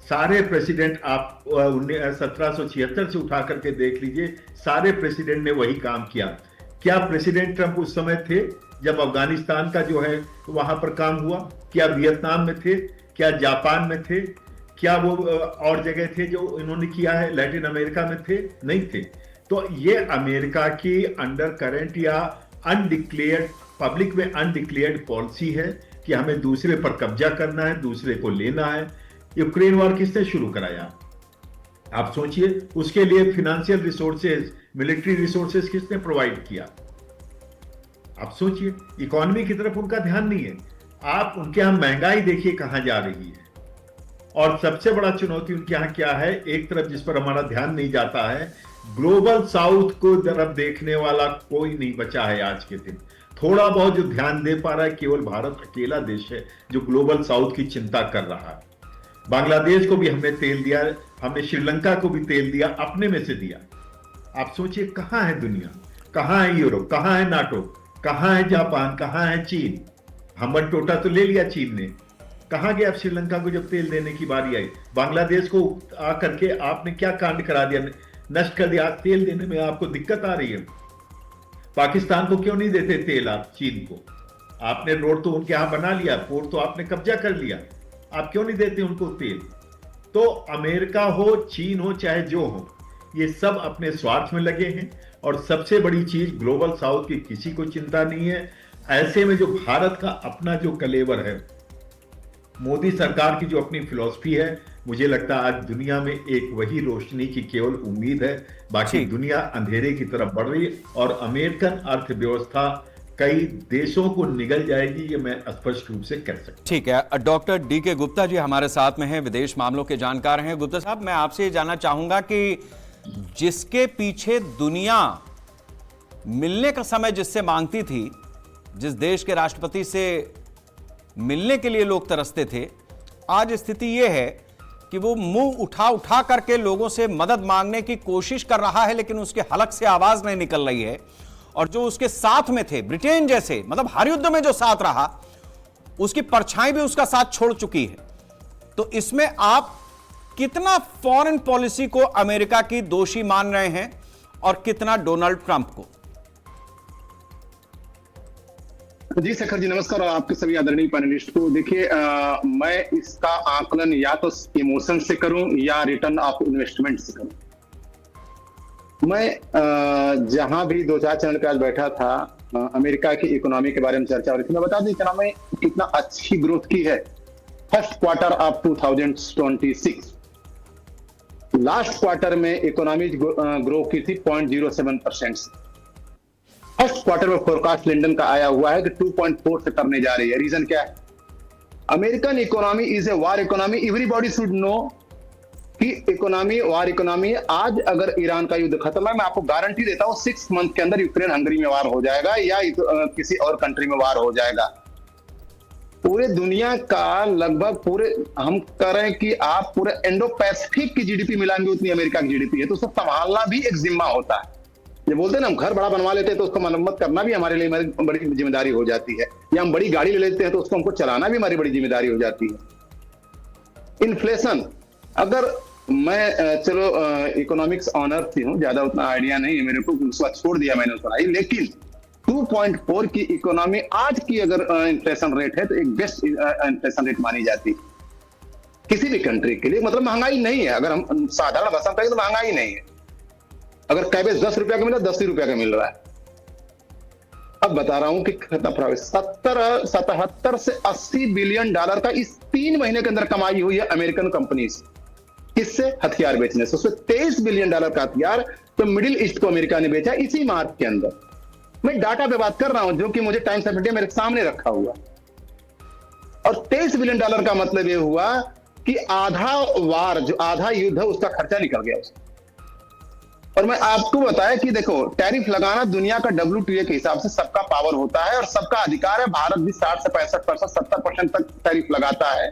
[SPEAKER 10] सारे प्रेसिडेंट आप 1776 से उठा करके देख लीजिए, सारे प्रेसिडेंट ने वही काम किया। क्या प्रेसिडेंट ट्रंप उस समय थे जब अफगानिस्तान का जो है वहां पर काम हुआ? क्या वियतनाम में थे? क्या जापान में थे? क्या वो और जगह थे जो इन्होंने किया है? लैटिन अमेरिका में थे? नहीं थे। तो ये अमेरिका की अंडर करंट या अनडिक्लेयर्ड, पब्लिक में अनडिक्लेयर्ड पॉलिसी है कि हमें दूसरे पर कब्जा करना है, दूसरे को लेना है। यूक्रेन वॉर किसने शुरू कराया? आप सोचिए, उसके लिए फिनेंशियल रिसोर्सेज, मिलिट्री रिसोर्सेज किसने प्रोवाइड किया? आप सोचिए, इकोनॉमी की तरफ उनका ध्यान नहीं है। आप उनके यहां महंगाई देखिए कहां जा रही है, और सबसे बड़ा चुनौती उनके यहां क्या है, एक तरफ जिस पर हमारा ध्यान नहीं जाता है, ग्लोबल साउथ को तरफ देखने वाला कोई नहीं बचा है आज के दिन। थोड़ा बहुत जो ध्यान दे पा रहा है केवल भारत अकेला देश है जो ग्लोबल साउथ की चिंता कर रहा है। बांग्लादेश को भी हमने तेल दिया, हमने श्रीलंका को भी तेल दिया, अपने में से दिया। आप सोचिए कहां है दुनिया, कहां है यूरोप, कहां है नाटो, कहां है जापान, कहां है चीन? हमर टोटा तो ले लिया चीन ने, कहां गया अब श्रीलंका को जब तेल देने की बारी आई? बांग्लादेश को आकर के आपने क्या कांड करा दिया, नष्ट कर दिया। तेल देने में आपको दिक्कत आ रही है। पाकिस्तान को क्यों नहीं देते तेल आप चीन को? आपने रोड तो उनके यहां बना लिया, पोर्ट तो आपने कब्जा कर लिया, आप क्यों नहीं देते उनको तेल? तो अमेरिका हो, चीन हो, चाहे जो हो, ये सब अपने स्वार्थ में लगे हैं। और सबसे बड़ी चीज, ग्लोबल साउथ की किसी को चिंता नहीं है। ऐसे में जो भारत का अपना जो कलेवर है, मोदी सरकार की जो अपनी फिलॉसफी है, मुझे लगता है आज दुनिया में एक वही रोशनी की केवल उम्मीद है, बाकी दुनिया अंधेरे की तरफ बढ़ रही है और अमेरिकन अर्थव्यवस्था कई देशों को निगल जाएगी, ये मैं स्पष्ट रूप से कह सकता हूं।
[SPEAKER 3] ठीक है, डॉक्टर डी.के. गुप्ता जी हमारे साथ में हैं, विदेश मामलों के जानकार हैं। गुप्ता साहब, मैं आपसे ये जानना चाहूंगा कि जिसके पीछे दुनिया मिलने का समय जिससे मांगती थी, जिस देश के राष्ट्रपति से मिलने के लिए लोग तरसते थे, आज स्थिति यह है कि वो मुंह उठा उठा करके लोगों से मदद मांगने की कोशिश कर रहा है, लेकिन उसके हलक से आवाज नहीं निकल रही है। और जो उसके साथ में थे, ब्रिटेन जैसे, मतलब हर युद्ध में जो साथ रहा, उसकी परछाई भी उसका साथ छोड़ चुकी है। तो इसमें आप कितना फॉरेन पॉलिसी को अमेरिका की दोषी मान रहे हैं और कितना डोनाल्ड ट्रंप को?
[SPEAKER 11] जी शेखर जी, नमस्कार, और आपके सभी आदरणीय पैनलिस्ट को। देखिए, मैं इसका आकलन या तो इमोशन से करूं या रिटर्न ऑफ इन्वेस्टमेंट से करूं। मैं जहां भी 2-4 चैनल पे आज बैठा था, अमेरिका की इकोनॉमी के बारे में चर्चा हो रही थी। मैं बता दूं इकोनॉमी में कितना अच्छी ग्रोथ की है। First quarter of 2026, last quarter में इकोनॉमी ग्रो की थी 0.07% से। फर्स्ट क्वार्टर में फोरकास्ट लंदन का आया हुआ है कि 2.4 से करने जा रही है। रीजन क्या है? American economy is a war economy. Everybody should know कि इकोनॉमी वार इकोनॉमी। आज अगर ईरान का युद्ध खत्म है, मैं आपको गारंटी देता हूं 6 मंथ के अंदर यूक्रेन हंगरी में वार हो जाएगा या किसी और कंट्री में वार हो जाएगा। पूरे दुनिया का लगभग पूरे, हम कह रहे हैं कि आप पूरे इंडो पैसिफिक की जीडीपी मिलाएंगे उतनी अमेरिका की जीडीपी है। तो उसको संभालना भी एक जिम्मा होता है। ये बोलते हैं ना, हम घर बड़ा बनवा लेते हैं तो उसको मरम्मत करना भी हमारे लिए बड़ी जिम्मेदारी हो जाती है, या हम बड़ी गाड़ी ले लेते हैं तो उसको हमको चलाना भी हमारी बड़ी जिम्मेदारी हो जाती है। इन्फ्लेशन, अगर मैं चलो इकोनॉमिक्स ऑनर थी हूँ, ज्यादा उतना आइडिया नहीं है मेरे को, उसका छोड़ दिया मैंने उसका, लेकिन 2.4 की इकोनॉमी आज की अगर इन्फ्लेशन रेट है तो एक बेस्ट इन्फ्लेशन रेट मानी जाती है किसी भी कंट्री के लिए। मतलब महंगाई नहीं है, अगर हम साधारण भाषा में कहें तो महंगाई नहीं है। अगर कैबेज 10 रुपया का मिला, 10 ही रुपया का मिल रहा है। अब बता रहा हूं कि 77 से 80 बिलियन डॉलर का इस 3 महीने के अंदर कमाई हुई है अमेरिकन कंपनी से। किससे? हथियार बेचने से। उसमें 23 बिलियन डॉलर का हथियार तो मिडिल ईस्ट को अमेरिका ने बेचा इसी मार्च के अंदर। मैं डाटा पे बात कर रहा हूं जो कि मुझे टाइम्स ऑफ इंडिया मेरे सामने रखा हुआ। और 23 बिलियन डॉलर का मतलब यह हुआ कि आधा वार, जो आधा युद्ध है, उसका खर्चा निकल गया उसका। और मैं आपको बताया कि देखो, टैरिफ लगाना दुनिया का WTO के हिसाब से सबका पावर होता है और सबका अधिकार है। भारत भी 60 से 65%, 70% तक टैरिफ लगाता है।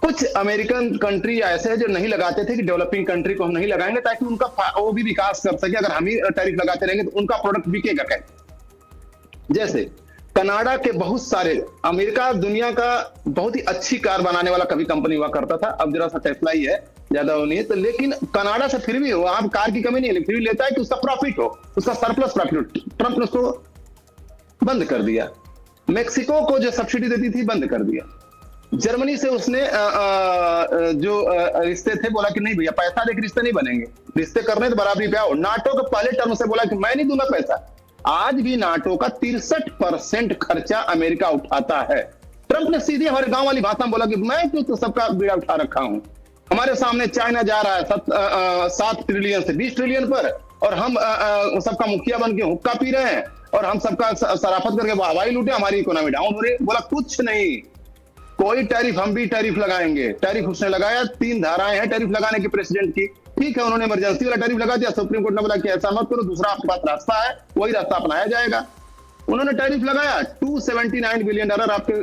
[SPEAKER 11] कुछ अमेरिकन कंट्री ऐसे हैं जो नहीं लगाते थे कि डेवलपिंग कंट्री को हम नहीं लगाएंगे ताकि उनका वो भी विकास कर सके। अगर हम ही टैरिफ लगाते रहेंगे तो उनका प्रोडक्ट बिकेगा कैसे? जैसे कनाडा के बहुत सारे, अमेरिका दुनिया का बहुत ही अच्छी कार बनाने वाला कभी कंपनी हुआ करता था, अब जरा सा टेस्ला ही है, ज्यादा वो नहीं है। तो लेकिन कनाडा से फिर भी हो, आप कार की कमी नहीं है, फिर भी लेता है कि उसका प्रॉफिट हो, उसका सरप्लस प्रॉफिट हो। ट्रंप ने उसको बंद कर दिया। मेक्सिको को जो सब्सिडी देती थी बंद कर दिया। जर्मनी से उसने जो रिश्ते थे बोला कि नहीं भैया, पैसा देकर रिश्ते नहीं बनेंगे, रिश्ते करने तो बराबरी पे आओ। नाटो के पहले टर्म से बोला कि मैं नहीं दूंगा पैसा। आज भी नाटो का 63% खर्चा अमेरिका उठाता है। ट्रंप ने सीधे हमारे गांव वाली भाषा में बोला कि मैं क्यों तो सबका बीड़ा उठा रखा हूं। हमारे सामने चाइना जा रहा है 7 ट्रिलियन से 20 ट्रिलियन पर, और हम सबका मुखिया बन के हुक्का पी रहे हैं और हम सबका सराफत करके हवाई लूटे, हमारी इकोनॉमी डाउन हो रही है। बोला कुछ नहीं, कोई टैरिफ, हम भी टैरिफ लगाएंगे। टैरिफ उसने लगाया, 3 धाराएं हैं टैरिफ लगाने की प्रेसिडेंट की, ठीक है, उन्होंने इमरजेंसी वाला टैरिफ लगा दिया। सुप्रीम कोर्ट ने बोला कि ऐसा मत करो, दूसरा आपके पास रास्ता है, वही रास्ता अपनाया जाएगा। उन्होंने टैरिफ लगाया $279 बिलियन, आपके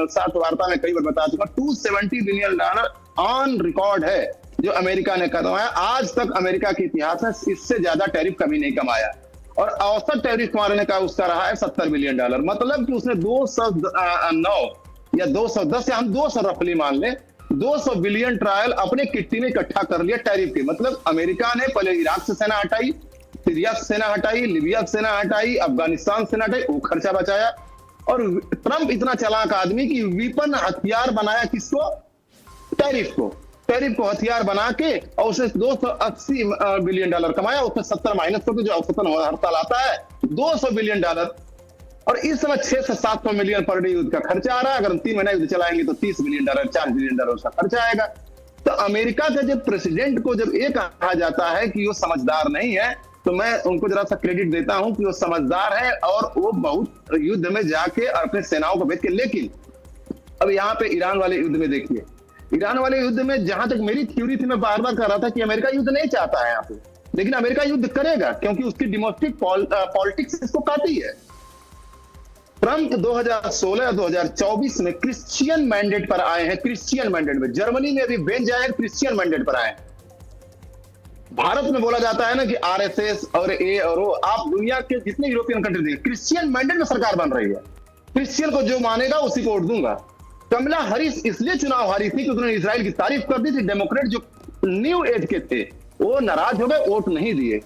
[SPEAKER 11] साथ वार्ता में कई बार बता चुका, $270 बिलियन ऑन रिकॉर्ड है जो अमेरिका ने कमाया। आज तक अमेरिका के इतिहास में इससे ज्यादा टैरिफ कभी नहीं कमाया, और औसत टैरिफ मारने का उसका रहा है $70 बिलियन। मतलब कि उसने 209 या 210 या हम 200 रफली मान लें, 200 बिलियन ट्रायल अपने किट्टी में इकट्ठा कर लिया टैरिफ के। मतलब अमेरिका ने पहले इराक से सेना हटाई, सीरिया से सेना हटाई, लीबिया से सेना हटाई, अफगानिस्तान से सेना हटाई, वो खर्चा बचाया। और ट्रंप इतना चालाक आदमी कि विपन हथियार बनाया किसको? टैरिफ को। टैरिफ को हथियार बना के और उसने $280 बिलियन कमाया, उसमें 70 माइनस करके जो औसतन हर साल आता है $200 बिलियन। और इस समय 600 से 700 मिलियन पर डे युद्ध का खर्चा आ रहा है। अगर हम 3 महीना युद्ध चलाएंगे तो $30 बिलियन, $4 बिलियन उसका खर्चा आएगा। तो अमेरिका के जब प्रेसिडेंट को जब ये कहा जाता है कि वो समझदार नहीं है, तो मैं उनको जरा सा क्रेडिट देता हूं कि वो समझदार है और वो बहुत युद्ध में जाके और अपने सेनाओं को भेज के। लेकिन अब यहाँ पे ईरान वाले युद्ध में देखिए, ईरान वाले युद्ध में जहां तक मेरी थ्योरी थी, मैं बार बार कह रहा था कि अमेरिका युद्ध नहीं चाहता है यहाँ पे, लेकिन अमेरिका युद्ध करेगा क्योंकि उसकी डोमेस्टिक पॉलिटिक्स इसको काटी है। ट्रंप 2016 या 2024 में क्रिश्चियन मैंडेट पर आए हैं, क्रिश्चियन मैंडेट में। जर्मनी में अभी बेन जाए क्रिश्चियन मैंडेट पर आए हैं। भारत में बोला जाता है ना कि आरएसएस और ए और वो, आप दुनिया के जितने यूरोपियन कंट्री देखिए, क्रिश्चियन मैंडेट में सरकार बन रही है। क्रिश्चियन को जो मानेगा उसी को वोट दूंगा। कमला हैरिस इसलिए चुनाव हारी थी क्योंकि उन्होंने इजराइल की तारीफ कर दी थी। डेमोक्रेट जो न्यू एज के थे वो नाराज हो गए, वोट नहीं दिए।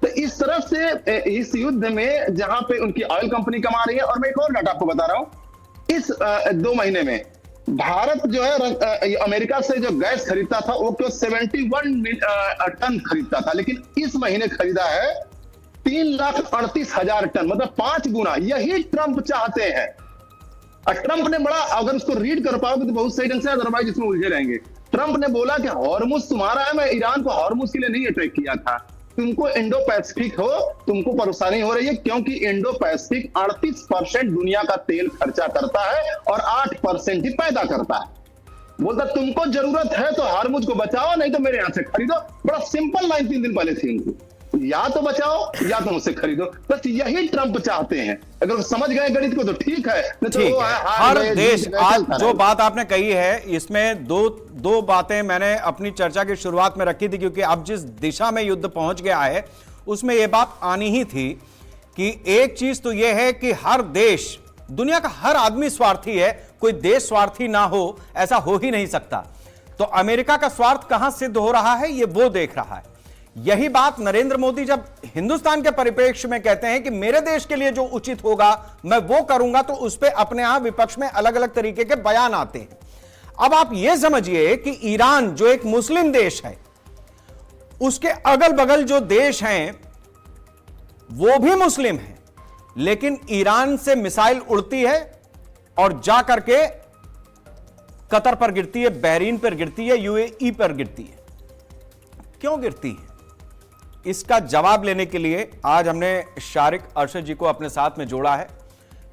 [SPEAKER 11] तो इस तरफ से इस युद्ध में जहां पे उनकी ऑयल कंपनी कमा रही है, और मैं एक और डाटा आपको बता रहा हूं, इस 2 महीने में भारत जो है अमेरिका से जो गैस खरीदता था वो केवल 71 टन खरीदता था, लेकिन इस महीने खरीदा है 3,38,000 टन, मतलब 5 गुना। यही ट्रंप चाहते हैं। और ट्रंप ने बड़ा, अगर उसको रीड कर पाओगे तो बहुत सही ढंग से, अदरवाइज इसमें उलझे रहेंगे। ट्रंप ने बोला कि हॉर्मुज तुम्हारा है, मैं ईरान को हॉर्मुज के लिए नहीं अटैक किया था, तुमको इंडो पैसिफिक हो, तुमको परेशानी हो रही है क्योंकि इंडो पैसिफिक 38% दुनिया का तेल खर्चा करता है और 8% ही पैदा करता है। बोलता तुमको जरूरत है तो हॉर्मुज को बचाओ, नहीं तो मेरे यहां से खरीदो। बड़ा सिंपल लाइन 3 दिन पहले थी उनकी, या तो बचाओ या तो मुझसे खरीदो। बस यही ट्रंप चाहते हैं। अगर समझ गए गणित को तो ठीक है, नहीं तो वो है
[SPEAKER 3] हर देश। आज जो बात आपने कही है, इसमें दो बातें मैंने अपनी चर्चा की शुरुआत में रखी थी, क्योंकि अब जिस दिशा में युद्ध पहुंच गया है उसमें यह बात आनी ही थी कि एक चीज तो यह है कि हर देश, दुनिया का हर आदमी स्वार्थी है, कोई देश स्वार्थी ना हो ऐसा हो ही नहीं सकता। तो अमेरिका का स्वार्थ कहां सिद्ध हो रहा है ये वो देख रहा है। यही बात नरेंद्र मोदी जब हिंदुस्तान के परिप्रेक्ष्य में कहते हैं कि मेरे देश के लिए जो उचित होगा मैं वो करूंगा, तो उस पर अपने यहां विपक्ष में अलग अलग तरीके के बयान आते हैं। अब आप यह समझिए कि ईरान जो एक मुस्लिम देश है, उसके अगल बगल जो देश हैं वो भी मुस्लिम हैं, लेकिन ईरान से मिसाइल उड़ती है और जा करके कतर पर गिरती है, बहरीन पर गिरती है, यूएई पर गिरती है। क्यों गिरती है? इसका जवाब लेने के लिए आज हमने शारिक अरशद जी को अपने साथ में जोड़ा है।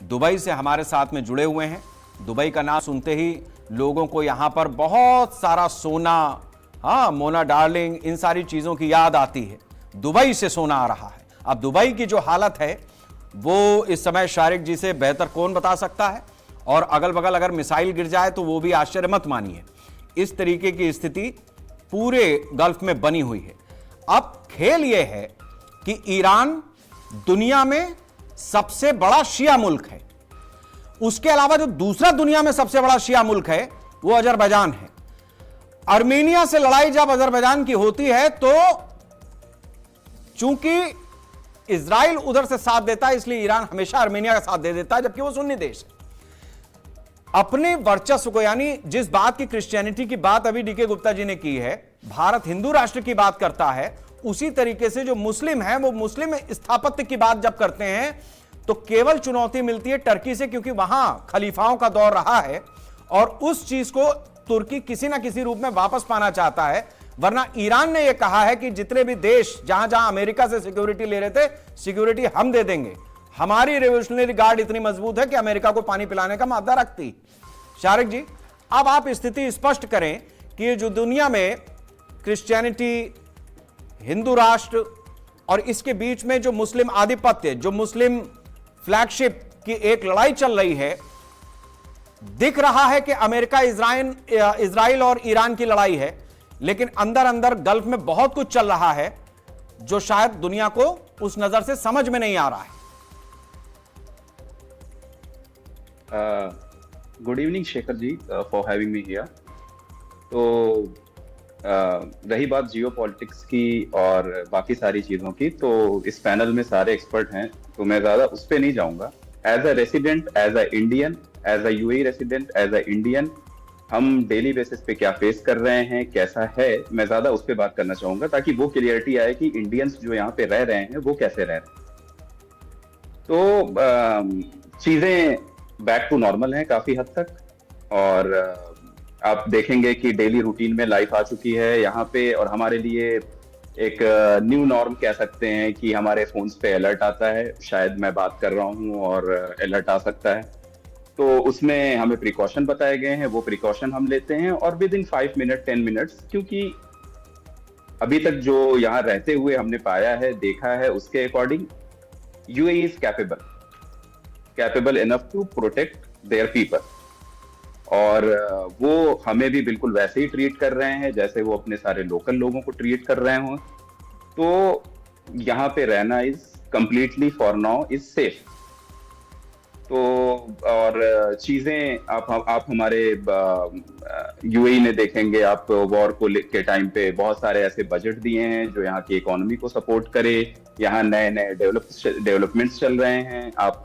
[SPEAKER 3] दुबई से हमारे साथ में जुड़े हुए हैं। दुबई का नाम सुनते ही लोगों को यहां पर बहुत सारा सोना, हाँ, मोना डार्लिंग, इन सारी चीजों की याद आती है। दुबई से सोना आ रहा है। अब दुबई की जो हालत है वो इस समय शारिक जी से बेहतर कौन बता सकता है, और अगल बगल अगर मिसाइल गिर जाए तो वो भी आश्चर्य मत मानिए। इस तरीके की स्थिति पूरे गल्फ में बनी हुई है। अब खेल यह है कि ईरान दुनिया में सबसे बड़ा शिया मुल्क है। उसके अलावा जो दूसरा दुनिया में सबसे बड़ा शिया मुल्क है वो अजरबैजान है। आर्मेनिया से लड़ाई जब अजरबैजान की होती है तो चूंकि इजराइल उधर से साथ देता है, इसलिए ईरान हमेशा आर्मेनिया का साथ दे देता है, जबकि वो सुन्नी देश है। अपने वर्चस्व को, यानी जिस बात की क्रिश्चियनिटी की बात अभी डीके गुप्ता जी ने की है, भारत हिंदू राष्ट्र की बात करता है, उसी तरीके से जो मुस्लिम है वो मुस्लिम स्थापत्य की बात जब करते हैं तो केवल चुनौती मिलती है टर्की से, क्योंकि वहां खलीफाओं का दौर रहा है और उस चीज को तुर्की किसी ना किसी रूप में वापस पाना चाहता है, वरना ईरान ने यह कहा है कि जितने भी देश जहां जहां अमेरिका से सिक्योरिटी ले रहे थे, सिक्योरिटी हम दे देंगे। हमारी रेवोल्यूशनरी गार्ड इतनी मजबूत है कि अमेरिका को पानी पिलाने का मादा रखती। शारिक जी, अब आप स्थिति स्पष्ट करें कि जो दुनिया में क्रिश्चियनिटी, हिंदू राष्ट्र और इसके बीच में जो मुस्लिम आधिपत्य, जो मुस्लिम फ्लैगशिप की एक लड़ाई चल रही है, दिख रहा है कि अमेरिका इजराइल और ईरान की लड़ाई है, लेकिन अंदर अंदर गल्फ में बहुत कुछ चल रहा है जो शायद दुनिया को उस नजर से समझ में नहीं आ रहा है।
[SPEAKER 12] Good evening Shekhar ji, for having me here. तो रही बात जियो पॉलिटिक्स की और बाकी सारी चीज़ों की, तो इस पैनल में सारे एक्सपर्ट हैं, तो मैं ज़्यादा उस पर नहीं जाऊंगा। As a resident, as a Indian, as a UAE resident, as a Indian, हम डेली बेसिस पे क्या फेस कर रहे हैं, कैसा है, मैं ज़्यादा उस पर बात करना चाहूँगा ताकि वो क्लियरिटी आए कि इंडियंस जो यहाँ पे रह रहे हैं वो कैसे रह रहे हैं। तो चीज़ें बैक टू नॉर्मल हैं काफ़ी हद तक, और आप देखेंगे कि डेली रूटीन में लाइफ आ चुकी है यहाँ पे, और हमारे लिए एक न्यू नॉर्म कह सकते हैं कि हमारे फोन्स पे अलर्ट आता है। शायद मैं बात कर रहा हूँ और अलर्ट आ सकता है, तो उसमें हमें प्रिकॉशन बताए गए हैं, वो प्रिकॉशन हम लेते हैं, और विद इन 5 मिनट 10 मिनट्स, क्योंकि अभी तक जो यहाँ रहते हुए हमने पाया है, देखा है, उसके according UAE is capable enough to protect their people, और वो हमें भी बिल्कुल वैसे ही ट्रीट कर रहे हैं जैसे वो अपने सारे लोकल लोगों को ट्रीट कर रहे हों। तो यहाँ पे रहना is completely for now is safe. तो और चीजें आप हमारे यूएई ने देखेंगे, आप वॉर को के टाइम पे बहुत सारे ऐसे बजट दिए हैं जो यहाँ की इकोनॉमी को सपोर्ट करे। यहाँ नए नए डेवलपमेंट्स चल रहे हैं। आप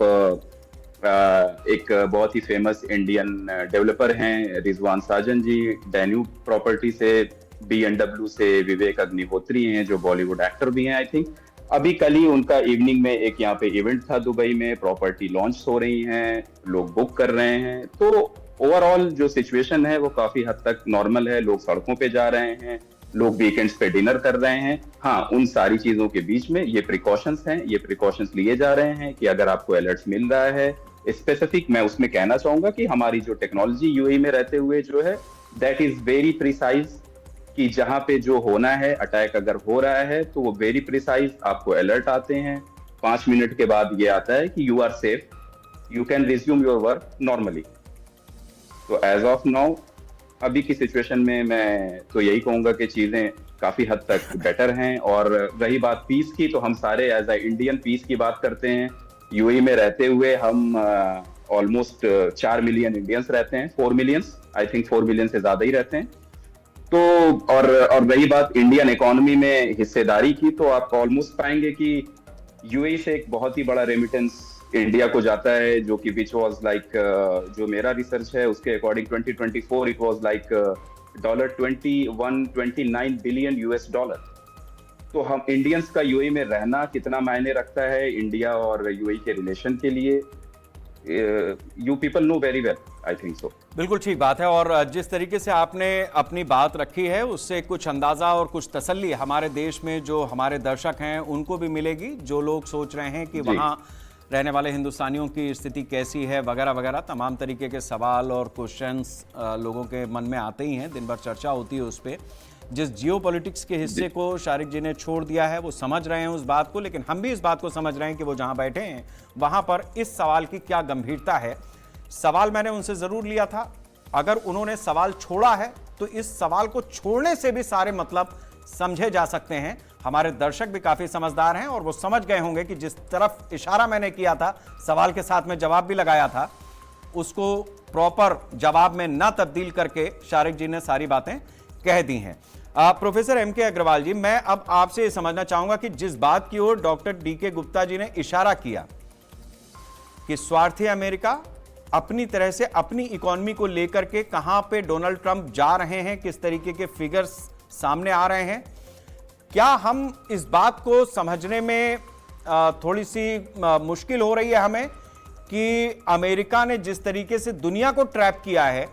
[SPEAKER 12] एक बहुत ही फेमस इंडियन डेवलपर हैं रिजवान साजन जी, डैन्यूब प्रॉपर्टी से, BMW से विवेक अग्निहोत्री हैं जो बॉलीवुड एक्टर भी हैं आई थिंक। अभी कल ही उनका इवनिंग में एक यहाँ पे इवेंट था दुबई में, प्रॉपर्टी लॉन्च हो रही हैं, लोग बुक कर रहे हैं। तो ओवरऑल जो सिचुएशन है वो काफी हद तक नॉर्मल है। लोग सड़कों पे जा रहे हैं, लोग वीकेंड्स पे डिनर कर रहे हैं। हाँ, उन सारी चीजों के बीच में ये प्रिकॉशंस हैं, ये प्रिकॉशंस लिए जा रहे हैं कि अगर आपको अलर्ट्स मिल रहा है स्पेसिफिक, मैं उसमें कहना चाहूंगा कि हमारी जो टेक्नोलॉजी यूएई में रहते हुए जो है दैट इज वेरी प्रिसाइज, कि जहां पे जो होना है, अटैक अगर हो रहा है तो वो वेरी प्रिसाइज, आपको अलर्ट आते हैं। 5 मिनट के बाद ये आता है कि you are safe, you can resume your work normally. तो एज ऑफ नाउ अभी की सिचुएशन में मैं तो यही कहूंगा कि चीजें काफी हद तक बेटर हैं। और रही बात पीस की, तो हम सारे एज अ इंडियन पीस की बात करते हैं। यूएई में रहते हुए हम ऑलमोस्ट 4 मिलियन इंडियंस रहते हैं, 4 मिलियन आई थिंक, 4 मिलियन से ज्यादा ही रहते हैं। तो और रही बात इंडियन इकोनॉमी में हिस्सेदारी की, तो आप ऑलमोस्ट पाएंगे कि यूएई से एक बहुत ही बड़ा रेमिटेंस इंडिया को जाता है, जो कि विच वाज लाइक, जो मेरा रिसर्च है उसके according 2024 it was like $21-29 billion US। तो हम इंडियंस का यूएई में रहना कितना मायने रखता है इंडिया और यूएई के रिलेशन के लिए, you people know very well, I think so.
[SPEAKER 3] बिल्कुल ठीक बात है, और जिस तरीके से आपने अपनी बात रखी है उससे कुछ अंदाजा और कुछ तसल्ली हमारे देश में जो हमारे दर्शक हैं उनको भी मिलेगी, जो लोग सोच रहे हैं कि वहाँ रहने वाले हिंदुस्तानियों की स्थिति कैसी है वगैरह वगैरह। तमाम तरीके के सवाल और क्वेश्चंस लोगों के मन में आते ही हैं, दिन भर चर्चा होती है उस पर। जिस जियो पॉलिटिक्स के हिस्से को शारिक जी ने छोड़ दिया है वो समझ रहे हैं उस बात को, लेकिन हम भी इस बात को समझ रहे हैं कि वो जहां बैठे हैं वहां पर इस सवाल की क्या गंभीरता है। सवाल मैंने उनसे जरूर लिया था, अगर उन्होंने सवाल छोड़ा है तो इस सवाल को छोड़ने से भी सारे मतलब समझे जा सकते हैं। हमारे दर्शक भी काफी समझदार हैं और वो समझ गए होंगे कि जिस तरफ इशारा मैंने किया था, सवाल के साथ में जवाब भी लगाया था, उसको प्रॉपर जवाब में ना तब्दील करके शारिक जी ने सारी बातें कह दी हैं। Professor MK. अग्रवाल जी, मैं अब आपसे ये समझना चाहूंगा कि जिस बात की ओर डॉक्टर डी.के. गुप्ता जी ने इशारा किया कि स्वार्थी अमेरिका अपनी तरह से अपनी इकोनॉमी को लेकर के कहां पे डोनाल्ड ट्रंप जा रहे हैं, किस तरीके के फिगर्स सामने आ रहे हैं, क्या हम इस बात को समझने में थोड़ी सी मुश्किल हो रही है हमें कि अमेरिका ने जिस तरीके से दुनिया को ट्रैप किया है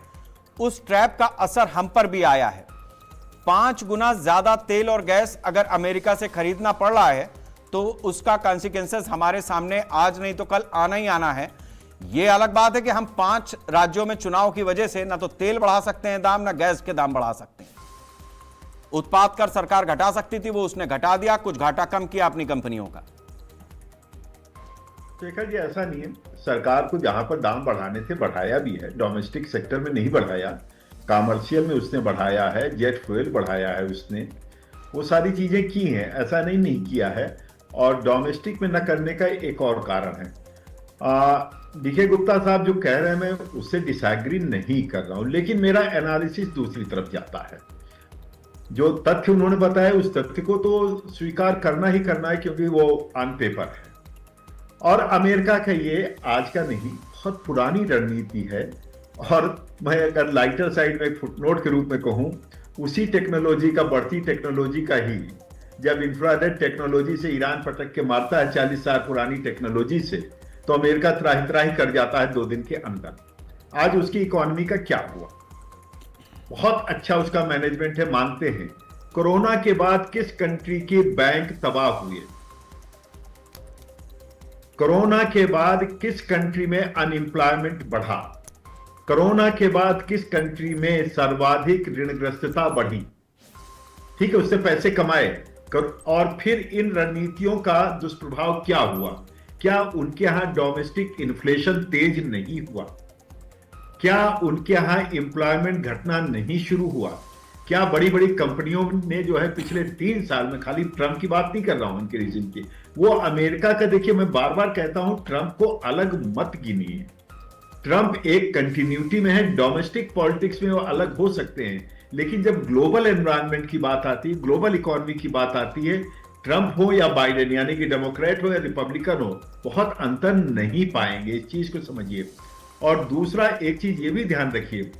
[SPEAKER 3] उस ट्रैप का असर हम पर भी आया है। 5 गुना ज्यादा तेल और गैस अगर अमेरिका से खरीदना पड़ रहा है तो उसका कॉन्सिक्वेंसेस हमारे सामने आज नहीं तो कल आना ही आना है। यह अलग बात है कि हम 5 राज्यों में चुनाव की वजह से ना तो तेल बढ़ा सकते हैं दाम, ना गैस के दाम बढ़ा सकते हैं। उत्पाद कर सरकार घटा सकती थी, वो उसने घटा दिया, कुछ घाटा कम किया अपनी कंपनियों का।
[SPEAKER 10] शेखर जी, ऐसा नहीं है। सरकार को जहां पर दाम बढ़ाने थे बढ़ाया भी है, डोमेस्टिक सेक्टर में नहीं बढ़ाया, कॉमर्शियल में उसने बढ़ाया है, जेट फ्यूल बढ़ाया है उसने, वो सारी चीजें की हैं, ऐसा नहीं किया है। और डोमेस्टिक में न करने का एक और कारण है, डीके गुप्ता साहब जो कह रहे हैं मैं उससे डिसएग्री नहीं कर रहा हूं, लेकिन मेरा एनालिसिस दूसरी तरफ जाता है। जो तथ्य उन्होंने बताया उस तथ्य को तो स्वीकार करना ही करना है, क्योंकि वो ऑन पेपर है। और अमेरिका का ये आज का नहीं, बहुत पुरानी रणनीति है। और मैं अगर लाइटर साइड में एक फुटनोट के रूप में कहूं, उसी टेक्नोलॉजी का, बढ़ती टेक्नोलॉजी का ही, जब इंफ्रारेड टेक्नोलॉजी से ईरान पटक के मारता है 40 साल पुरानी टेक्नोलॉजी से, तो अमेरिका त्राही कर जाता है 2 दिन के अंदर। आज उसकी इकोनॉमी का क्या हुआ? बहुत अच्छा उसका मैनेजमेंट है, मानते हैं। कोरोना के बाद किस कंट्री के बैंक तबाह हुए? कोरोना के बाद किस कंट्री में अनएम्प्लॉयमेंट बढ़ा? कोरोना के बाद किस कंट्री में सर्वाधिक ऋणग्रस्तता बढ़ी? ठीक है, उससे पैसे कमाए। और फिर इन रणनीतियों का दुष्प्रभाव क्या हुआ? क्या उनके यहां डोमेस्टिक इन्फ्लेशन तेज नहीं हुआ? क्या उनके यहां एम्प्लॉयमेंट घटना नहीं शुरू हुआ? क्या बड़ी बड़ी कंपनियों ने जो है पिछले 3 साल में, खाली ट्रंप की बात नहीं कर रहा हूं उनके रीजन की, वो अमेरिका का, देखिए मैं बार बार कहता हूं ट्रंप को अलग मत गिनिए। ट्रंप एक कंटिन्यूटी में है, डोमेस्टिक पॉलिटिक्स में वो अलग हो सकते हैं, लेकिन जब ग्लोबल एनवायरनमेंट की बात आती है, ग्लोबल इकोनॉमी की बात आती है, ट्रंप हो या बाइडेन, यानी कि डेमोक्रेट हो या रिपब्लिकन हो, बहुत अंतर नहीं पाएंगे। इस चीज को समझिए। और दूसरा एक चीज ये भी ध्यान रखिए,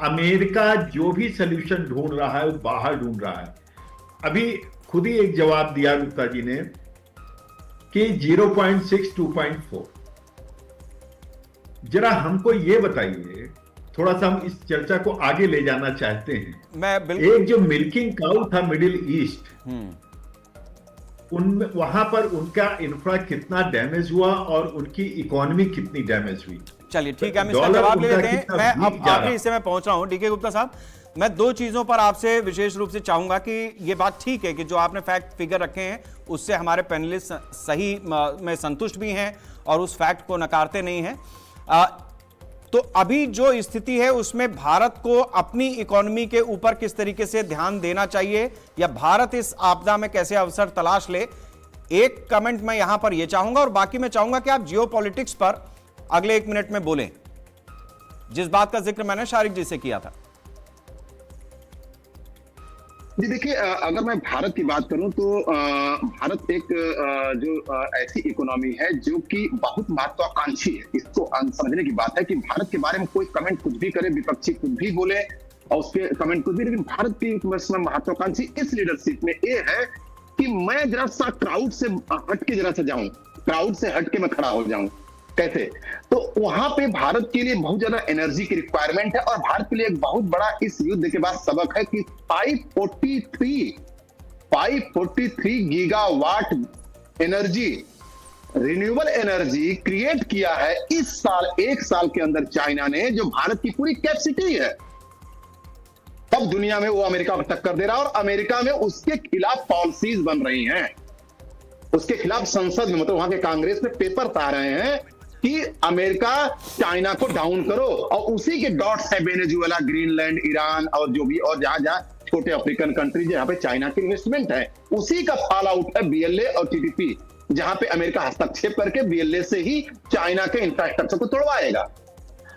[SPEAKER 10] अमेरिका जो भी सोल्यूशन ढूंढ रहा है वो बाहर ढूंढ रहा है। अभी खुद ही एक जवाब दिया गुप्ता जी ने कि 0.6 2.4। जरा हमको ये बताइए, थोड़ा सा हम इस चर्चा को आगे ले जाना चाहते हैं। एक जो मिल्किंग काउ था मिडिल ईस्ट, उनमें वहां पर उनका इंफ्रा कितना डैमेज हुआ और उनकी इकोनॉमी कितनी डैमेज हुई?
[SPEAKER 3] चलिए ठीक है, हम इसका जवाब ले लेते हैं। मैं अब आखिरी हिस्से में पहुंच रहा हूं। डीके गुप्ता साहब, मैं 2 चीजों पर आपसे विशेष रूप से चाहूंगा कि ये बात ठीक है कि जो आपने फैक्ट फिगर रखे हैं उससे हमारे पैनलिस्ट सही में संतुष्ट भी हैं और उस फैक्ट को नकारते नहीं हैं। तो अभी जो स्थिति है उसमें भारत को अपनी इकोनॉमी के ऊपर किस तरीके से ध्यान देना चाहिए, या भारत इस आपदा में कैसे अवसर तलाश ले? एक कमेंट मैं यहां पर यह चाहूंगा, और बाकी मैं चाहूंगा कि आप जियोपॉलिटिक्स पर अगले 1 मिनट में बोलें, जिस बात का जिक्र मैंने शारिक जी से किया था।
[SPEAKER 11] जी देखिए, अगर मैं भारत की बात करूं तो भारत एक जो ऐसी इकोनॉमी है जो कि बहुत महत्वाकांक्षी है। इसको समझने की बात है कि भारत के बारे में कोई कमेंट कुछ भी करे, विपक्षी कुछ भी बोले और उसके कमेंट कुछ भी, लेकिन भारत की महत्वाकांक्षी इस लीडरशिप में ये है कि मैं जरा सा क्राउड से हट के जरा सा जाऊं, क्राउड से हट के मैं खड़ा हो जाऊं। कैसे? तो वहां पे भारत के लिए बहुत ज्यादा एनर्जी की रिक्वायरमेंट है, और भारत के लिए एक बहुत बड़ा इस युद्ध के बाद सबक है कि 543 gigawatt energy, renewable energy create किया है इस साल, 1 साल के अंदर चाइना ने, जो भारत की पूरी कैपेसिटी है। तब दुनिया में वो अमेरिका को टक्कर दे रहा है, और अमेरिका में उसके खिलाफ पॉलिसीज बन रही हैं, उसके खिलाफ संसद में, मतलब वहां के कांग्रेस में पेपर्स आ रहे हैं कि अमेरिका चाइना को डाउन करो। और उसी के डॉट्स है वेनेजुएला, ग्रीनलैंड, ईरान और जो भी और जहां छोटे अफ्रीकन कंट्रीज जहां पे चाइना की इन्वेस्टमेंट है, उसी का फॉल आउट है बीएलए और टीटीपी, जहां पे अमेरिका हस्तक्षेप करके बीएलए से ही चाइना के इंफ्रास्ट्रक्चर को तोड़वाएगा।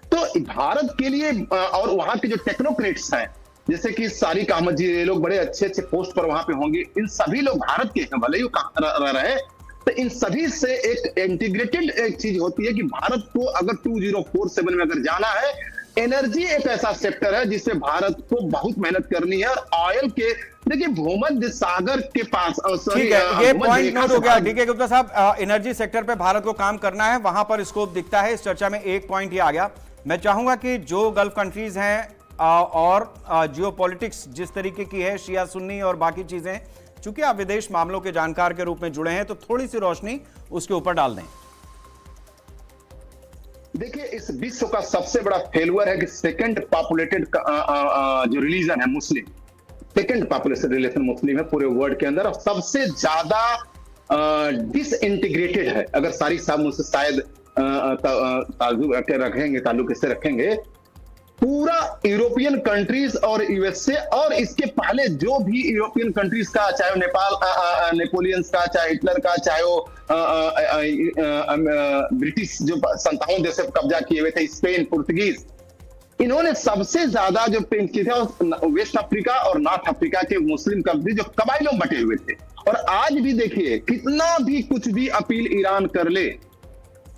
[SPEAKER 11] तो भारत के लिए और वहां के जो टेक्नोक्रेट्स हैं, जैसे कि सारिक अहमद जी, ये लोग बड़े अच्छे अच्छे पोस्ट पर वहां पे होंगे, इन सभी लोग भारत के हैं, भले ही रह रहे, तो इन सभी से एक इंटीग्रेटेड एक चीज होती है कि भारत को अगर 2047 में अगर जाना है, एनर्जी एक ऐसा सेक्टर है जिससे भारत को बहुत मेहनत करनी है। और ऑयल के, देखिए भूमध्य सागर के पास,
[SPEAKER 3] ठीक है, ये पॉइंट नोट हो गया डीके गुप्ता साहब। एनर्जी सेक्टर पे भारत को काम करना है, वहां पर स्कोप दिखता है। इस चर्चा में एक पॉइंट ये आ गया, मैं चाहूंगा कि जो गल्फ कंट्रीज हैं और जियोपॉलिटिक्स जिस तरीके की है, शिया सुन्नी और बाकी चीजें, चूंकि आप विदेश मामलों के जानकार के रूप में जुड़े हैं, तो थोड़ी सी रोशनी उसके ऊपर डाल दें।
[SPEAKER 11] देखिए, इस विश्व का सबसे बड़ा फेल्यूर है कि सेकंड पॉपुलेटेड जो रिलीजन है मुस्लिम, सेकंड पॉपुलेशन रिलेशन मुस्लिम है पूरे वर्ल्ड के अंदर, और सबसे ज्यादा डिसइंटीग्रेटेड है। अगर सारी साहब मुझसे शायद ताल्लुक इससे रखेंगे, पूरा यूरोपियन कंट्रीज और यूएसए और इसके पहले जो भी यूरोपियन कंट्रीज का, चाहे नेपाल, नेपोलियंस का, चाहे हिटलर का, चाहे वो ब्रिटिश जो 57 देश पर कब्जा किए हुए थे, स्पेन, पुर्तगीज, इन्होंने सबसे ज्यादा जो पेंट किए थे वेस्ट अफ्रीका और नॉर्थ अफ्रीका के मुस्लिम कंट्री जो कबाइलों में बटे हुए थे। और आज भी देखिए, कितना भी कुछ भी अपील ईरान कर ले,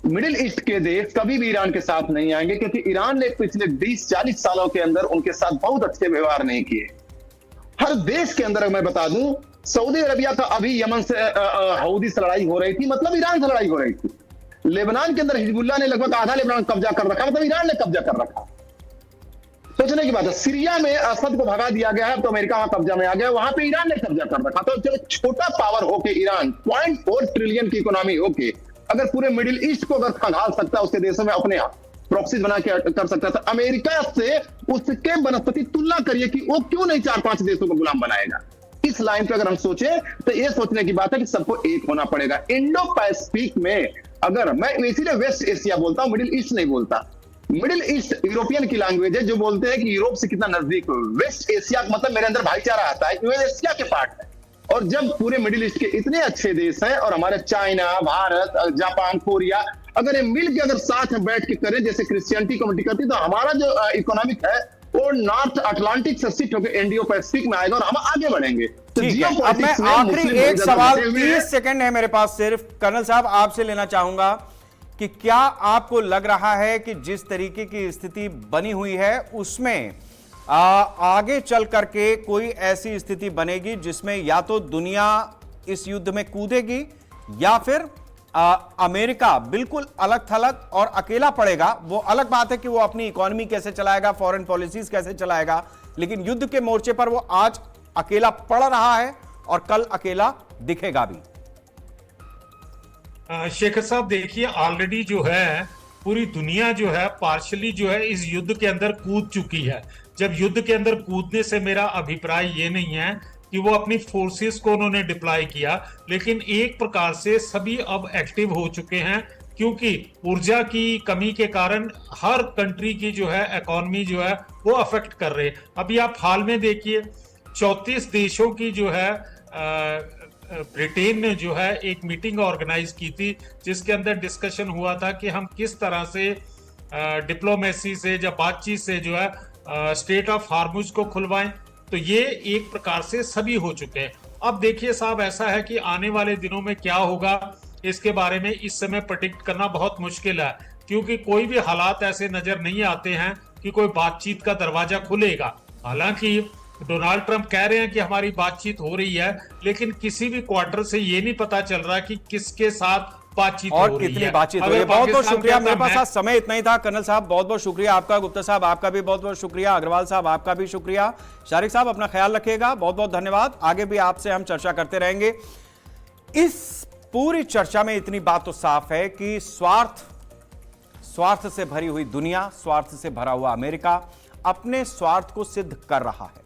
[SPEAKER 11] मिडिल ईस्ट के देश कभी भी ईरान के साथ नहीं आएंगे, क्योंकि ईरान ने पिछले 20-40 सालों के अंदर उनके साथ बहुत अच्छे व्यवहार नहीं किए। हर देश के अंदर मैं बता दूं, सऊदी अरबिया का अभी यमन से हौदी से लड़ाई हो रही थी, मतलब ईरान से लड़ाई हो रही थी। लेबनान के अंदर हिजबुल्लाह ने लगभग आधा लेबनान कब्जा कर रखा, मतलब ईरान ने कब्जा कर रखा। सोचने की बात है, सीरिया में असद को भगा दिया गया है, तो अमेरिका वहां कब्जा में आ गया, वहां पे ईरान ने कब्जा कर रखा। तो जब छोटा पावर होके ईरान 0.4 ट्रिलियन की इकोनॉमी होके अगर पूरे मिडिल ईस्ट को अगर खंगाल सकता है, उसके देशों में अपने प्रॉक्सीज बना के कर सकता है, तो अमेरिका से उसके बनस्पति तुलना करिए कि वो क्यों नहीं 4-5 देशों को गुलाम बनाएगा। इस लाइन पे अगर हम सोचे तो ये सोचने की बात है कि सबको एक होना पड़ेगा। इंडो पैसिफिक में, अगर मैं इसीलिए वेस्ट एशिया बोलता हूं, मिडिल ईस्ट नहीं बोलता। मिडिल ईस्ट यूरोपियन की लैंग्वेज है, जो बोलते हैं कि यूरोप से कितना नजदीक हो। वेस्ट एशिया मतलब मेरे अंदर भाईचारा आता है, वेस्ट एशिया के पार्ट है। और जब पूरे मिडिल ईस्ट के इतने अच्छे देश हैं, और हमारे चाइना, भारत, जापान, कोरिया, अगर ये मिल के अगर साथ में बैठ के करें जैसे क्रिश्चियनिटी कम्युनिटी करती, तो हमारा जो इकोनॉमिक है वो नॉर्थ अटलांटिक से शिफ्ट होकर इंडियो पैसिफिक में आएगा और हम आगे बढ़ेंगे। तो
[SPEAKER 3] अब मैं आखिरी एक सवाल, 30 सेकंड है मेरे पास सिर्फ, कर्नल साहब आपसे लेना चाहूंगा कि क्या आपको लग रहा है कि जिस तरीके की स्थिति बनी हुई है उसमें आगे चल करके कोई ऐसी स्थिति बनेगी जिसमें या तो दुनिया इस युद्ध में कूदेगी, या फिर अमेरिका बिल्कुल अलग थलग और अकेला पड़ेगा? वो अलग बात है कि वो अपनी इकोनॉमी कैसे चलाएगा, फॉरेन पॉलिसीज कैसे चलाएगा, लेकिन युद्ध के मोर्चे पर वो आज अकेला पड़ रहा है और कल अकेला दिखेगा भी।
[SPEAKER 9] शेखर साहब, देखिए, ऑलरेडी जो है पूरी दुनिया जो है पार्शली जो है इस युद्ध के अंदर कूद चुकी है। जब युद्ध के अंदर कूदने से मेरा अभिप्राय ये नहीं है कि वो अपनी फोर्सेस को उन्होंने डिप्लॉय किया, लेकिन एक प्रकार से सभी अब एक्टिव हो चुके हैं, क्योंकि ऊर्जा की कमी के कारण हर कंट्री की जो है इकोनॉमी जो है वो अफेक्ट कर रहे हैं। अभी आप हाल में देखिए, 34 देशों की जो है ब्रिटेन ने जो है एक मीटिंग ऑर्गेनाइज की थी, जिसके अंदर डिस्कशन हुआ था कि हम किस तरह से डिप्लोमेसी से या बातचीत से जो है स्ट्रेट ऑफ हार्मुज को खुलवाएं। तो ये एक प्रकार से सभी हो चुके हैं। अब देखिए साहब, ऐसा है कि आने वाले दिनों में क्या होगा इसके बारे में इस समय प्रेडिक्ट करना बहुत मुश्किल है, क्योंकि कोई भी हालात ऐसे नजर नहीं आते हैं कि कोई बातचीत का दरवाजा खुलेगा। हालांकि डोनाल्ड ट्रंप कह रहे हैं कि हमारी बातचीत हो रही है, लेकिन किसी भी क्वार्टर से ये नहीं पता चल रहा कि किसके साथ बातचीत
[SPEAKER 3] और
[SPEAKER 9] हो रही
[SPEAKER 3] कितनी
[SPEAKER 9] है।
[SPEAKER 3] बातचीत हो रही है। बहुत बहुत शुक्रिया, मेरे पास आज समय इतना ही था। कर्नल साहब बहुत बहुत शुक्रिया आपका, गुप्ता साहब आपका भी बहुत बहुत शुक्रिया, अग्रवाल साहब आपका भी शुक्रिया, शारिक साहब अपना ख्याल रखिएगा, बहुत बहुत धन्यवाद। आगे भी आपसे हम चर्चा करते रहेंगे। इस पूरी चर्चा में इतनी बात तो साफ है कि स्वार्थ से भरी हुई दुनिया, स्वार्थ से भरा हुआ अमेरिका अपने स्वार्थ को सिद्ध कर रहा है।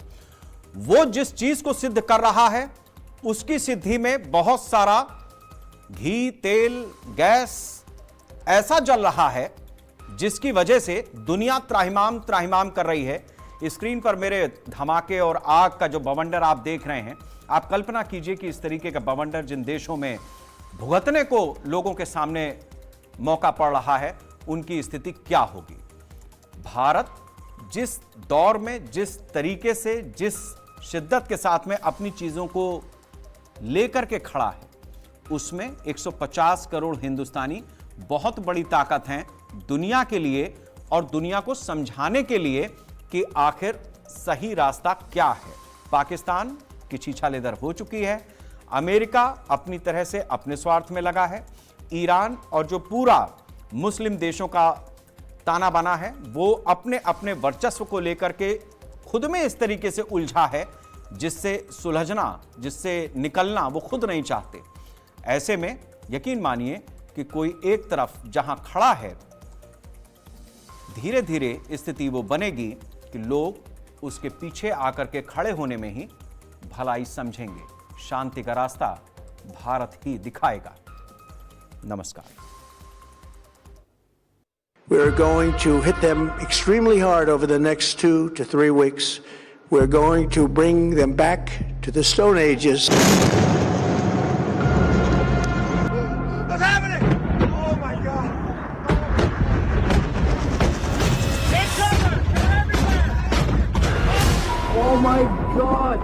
[SPEAKER 3] वो जिस चीज को सिद्ध कर रहा है उसकी सिद्धि में बहुत सारा घी, तेल, गैस ऐसा जल रहा है जिसकी वजह से दुनिया त्राहिमाम त्राहिमाम कर रही है। स्क्रीन पर मेरे धमाके और आग का जो बवंडर आप देख रहे हैं, आप कल्पना कीजिए कि इस तरीके का बवंडर जिन देशों में भुगतने को लोगों के सामने मौका पड़ रहा है, उनकी स्थिति क्या होगी। भारत जिस दौर में, जिस तरीके से, जिस शिद्दत के साथ में अपनी चीजों को लेकर के खड़ा है, उसमें 150 करोड़ हिंदुस्तानी बहुत बड़ी ताकत हैं दुनिया के लिए और दुनिया को समझाने के लिए कि आखिर सही रास्ता क्या है। पाकिस्तान की छीछालेदर हो चुकी है, अमेरिका अपनी तरह से अपने स्वार्थ में लगा है, ईरान और जो पूरा मुस्लिम देशों का ताना बाना है, वो अपने अपने वर्चस्व को लेकर के खुद में इस तरीके से उलझा है जिससे सुलझना, जिससे निकलना वो खुद नहीं चाहते। ऐसे में यकीन मानिए कि कोई एक तरफ जहां खड़ा है, धीरे धीरे स्थिति वो बनेगी कि लोग उसके पीछे आकर के खड़े होने में ही भलाई समझेंगे। शांति का रास्ता भारत ही दिखाएगा। नमस्कार।
[SPEAKER 1] We're going to hit them extremely hard over the next 2 to 3 weeks. We're going to bring them back to the Stone Ages.
[SPEAKER 2] What's happening? Oh my God. Take cover! They're everywhere! Oh my God!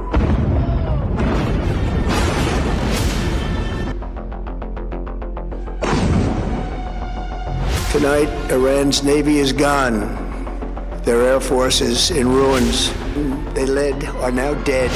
[SPEAKER 1] Tonight, Iran's navy is gone. Their air force is in ruins. They led are now dead.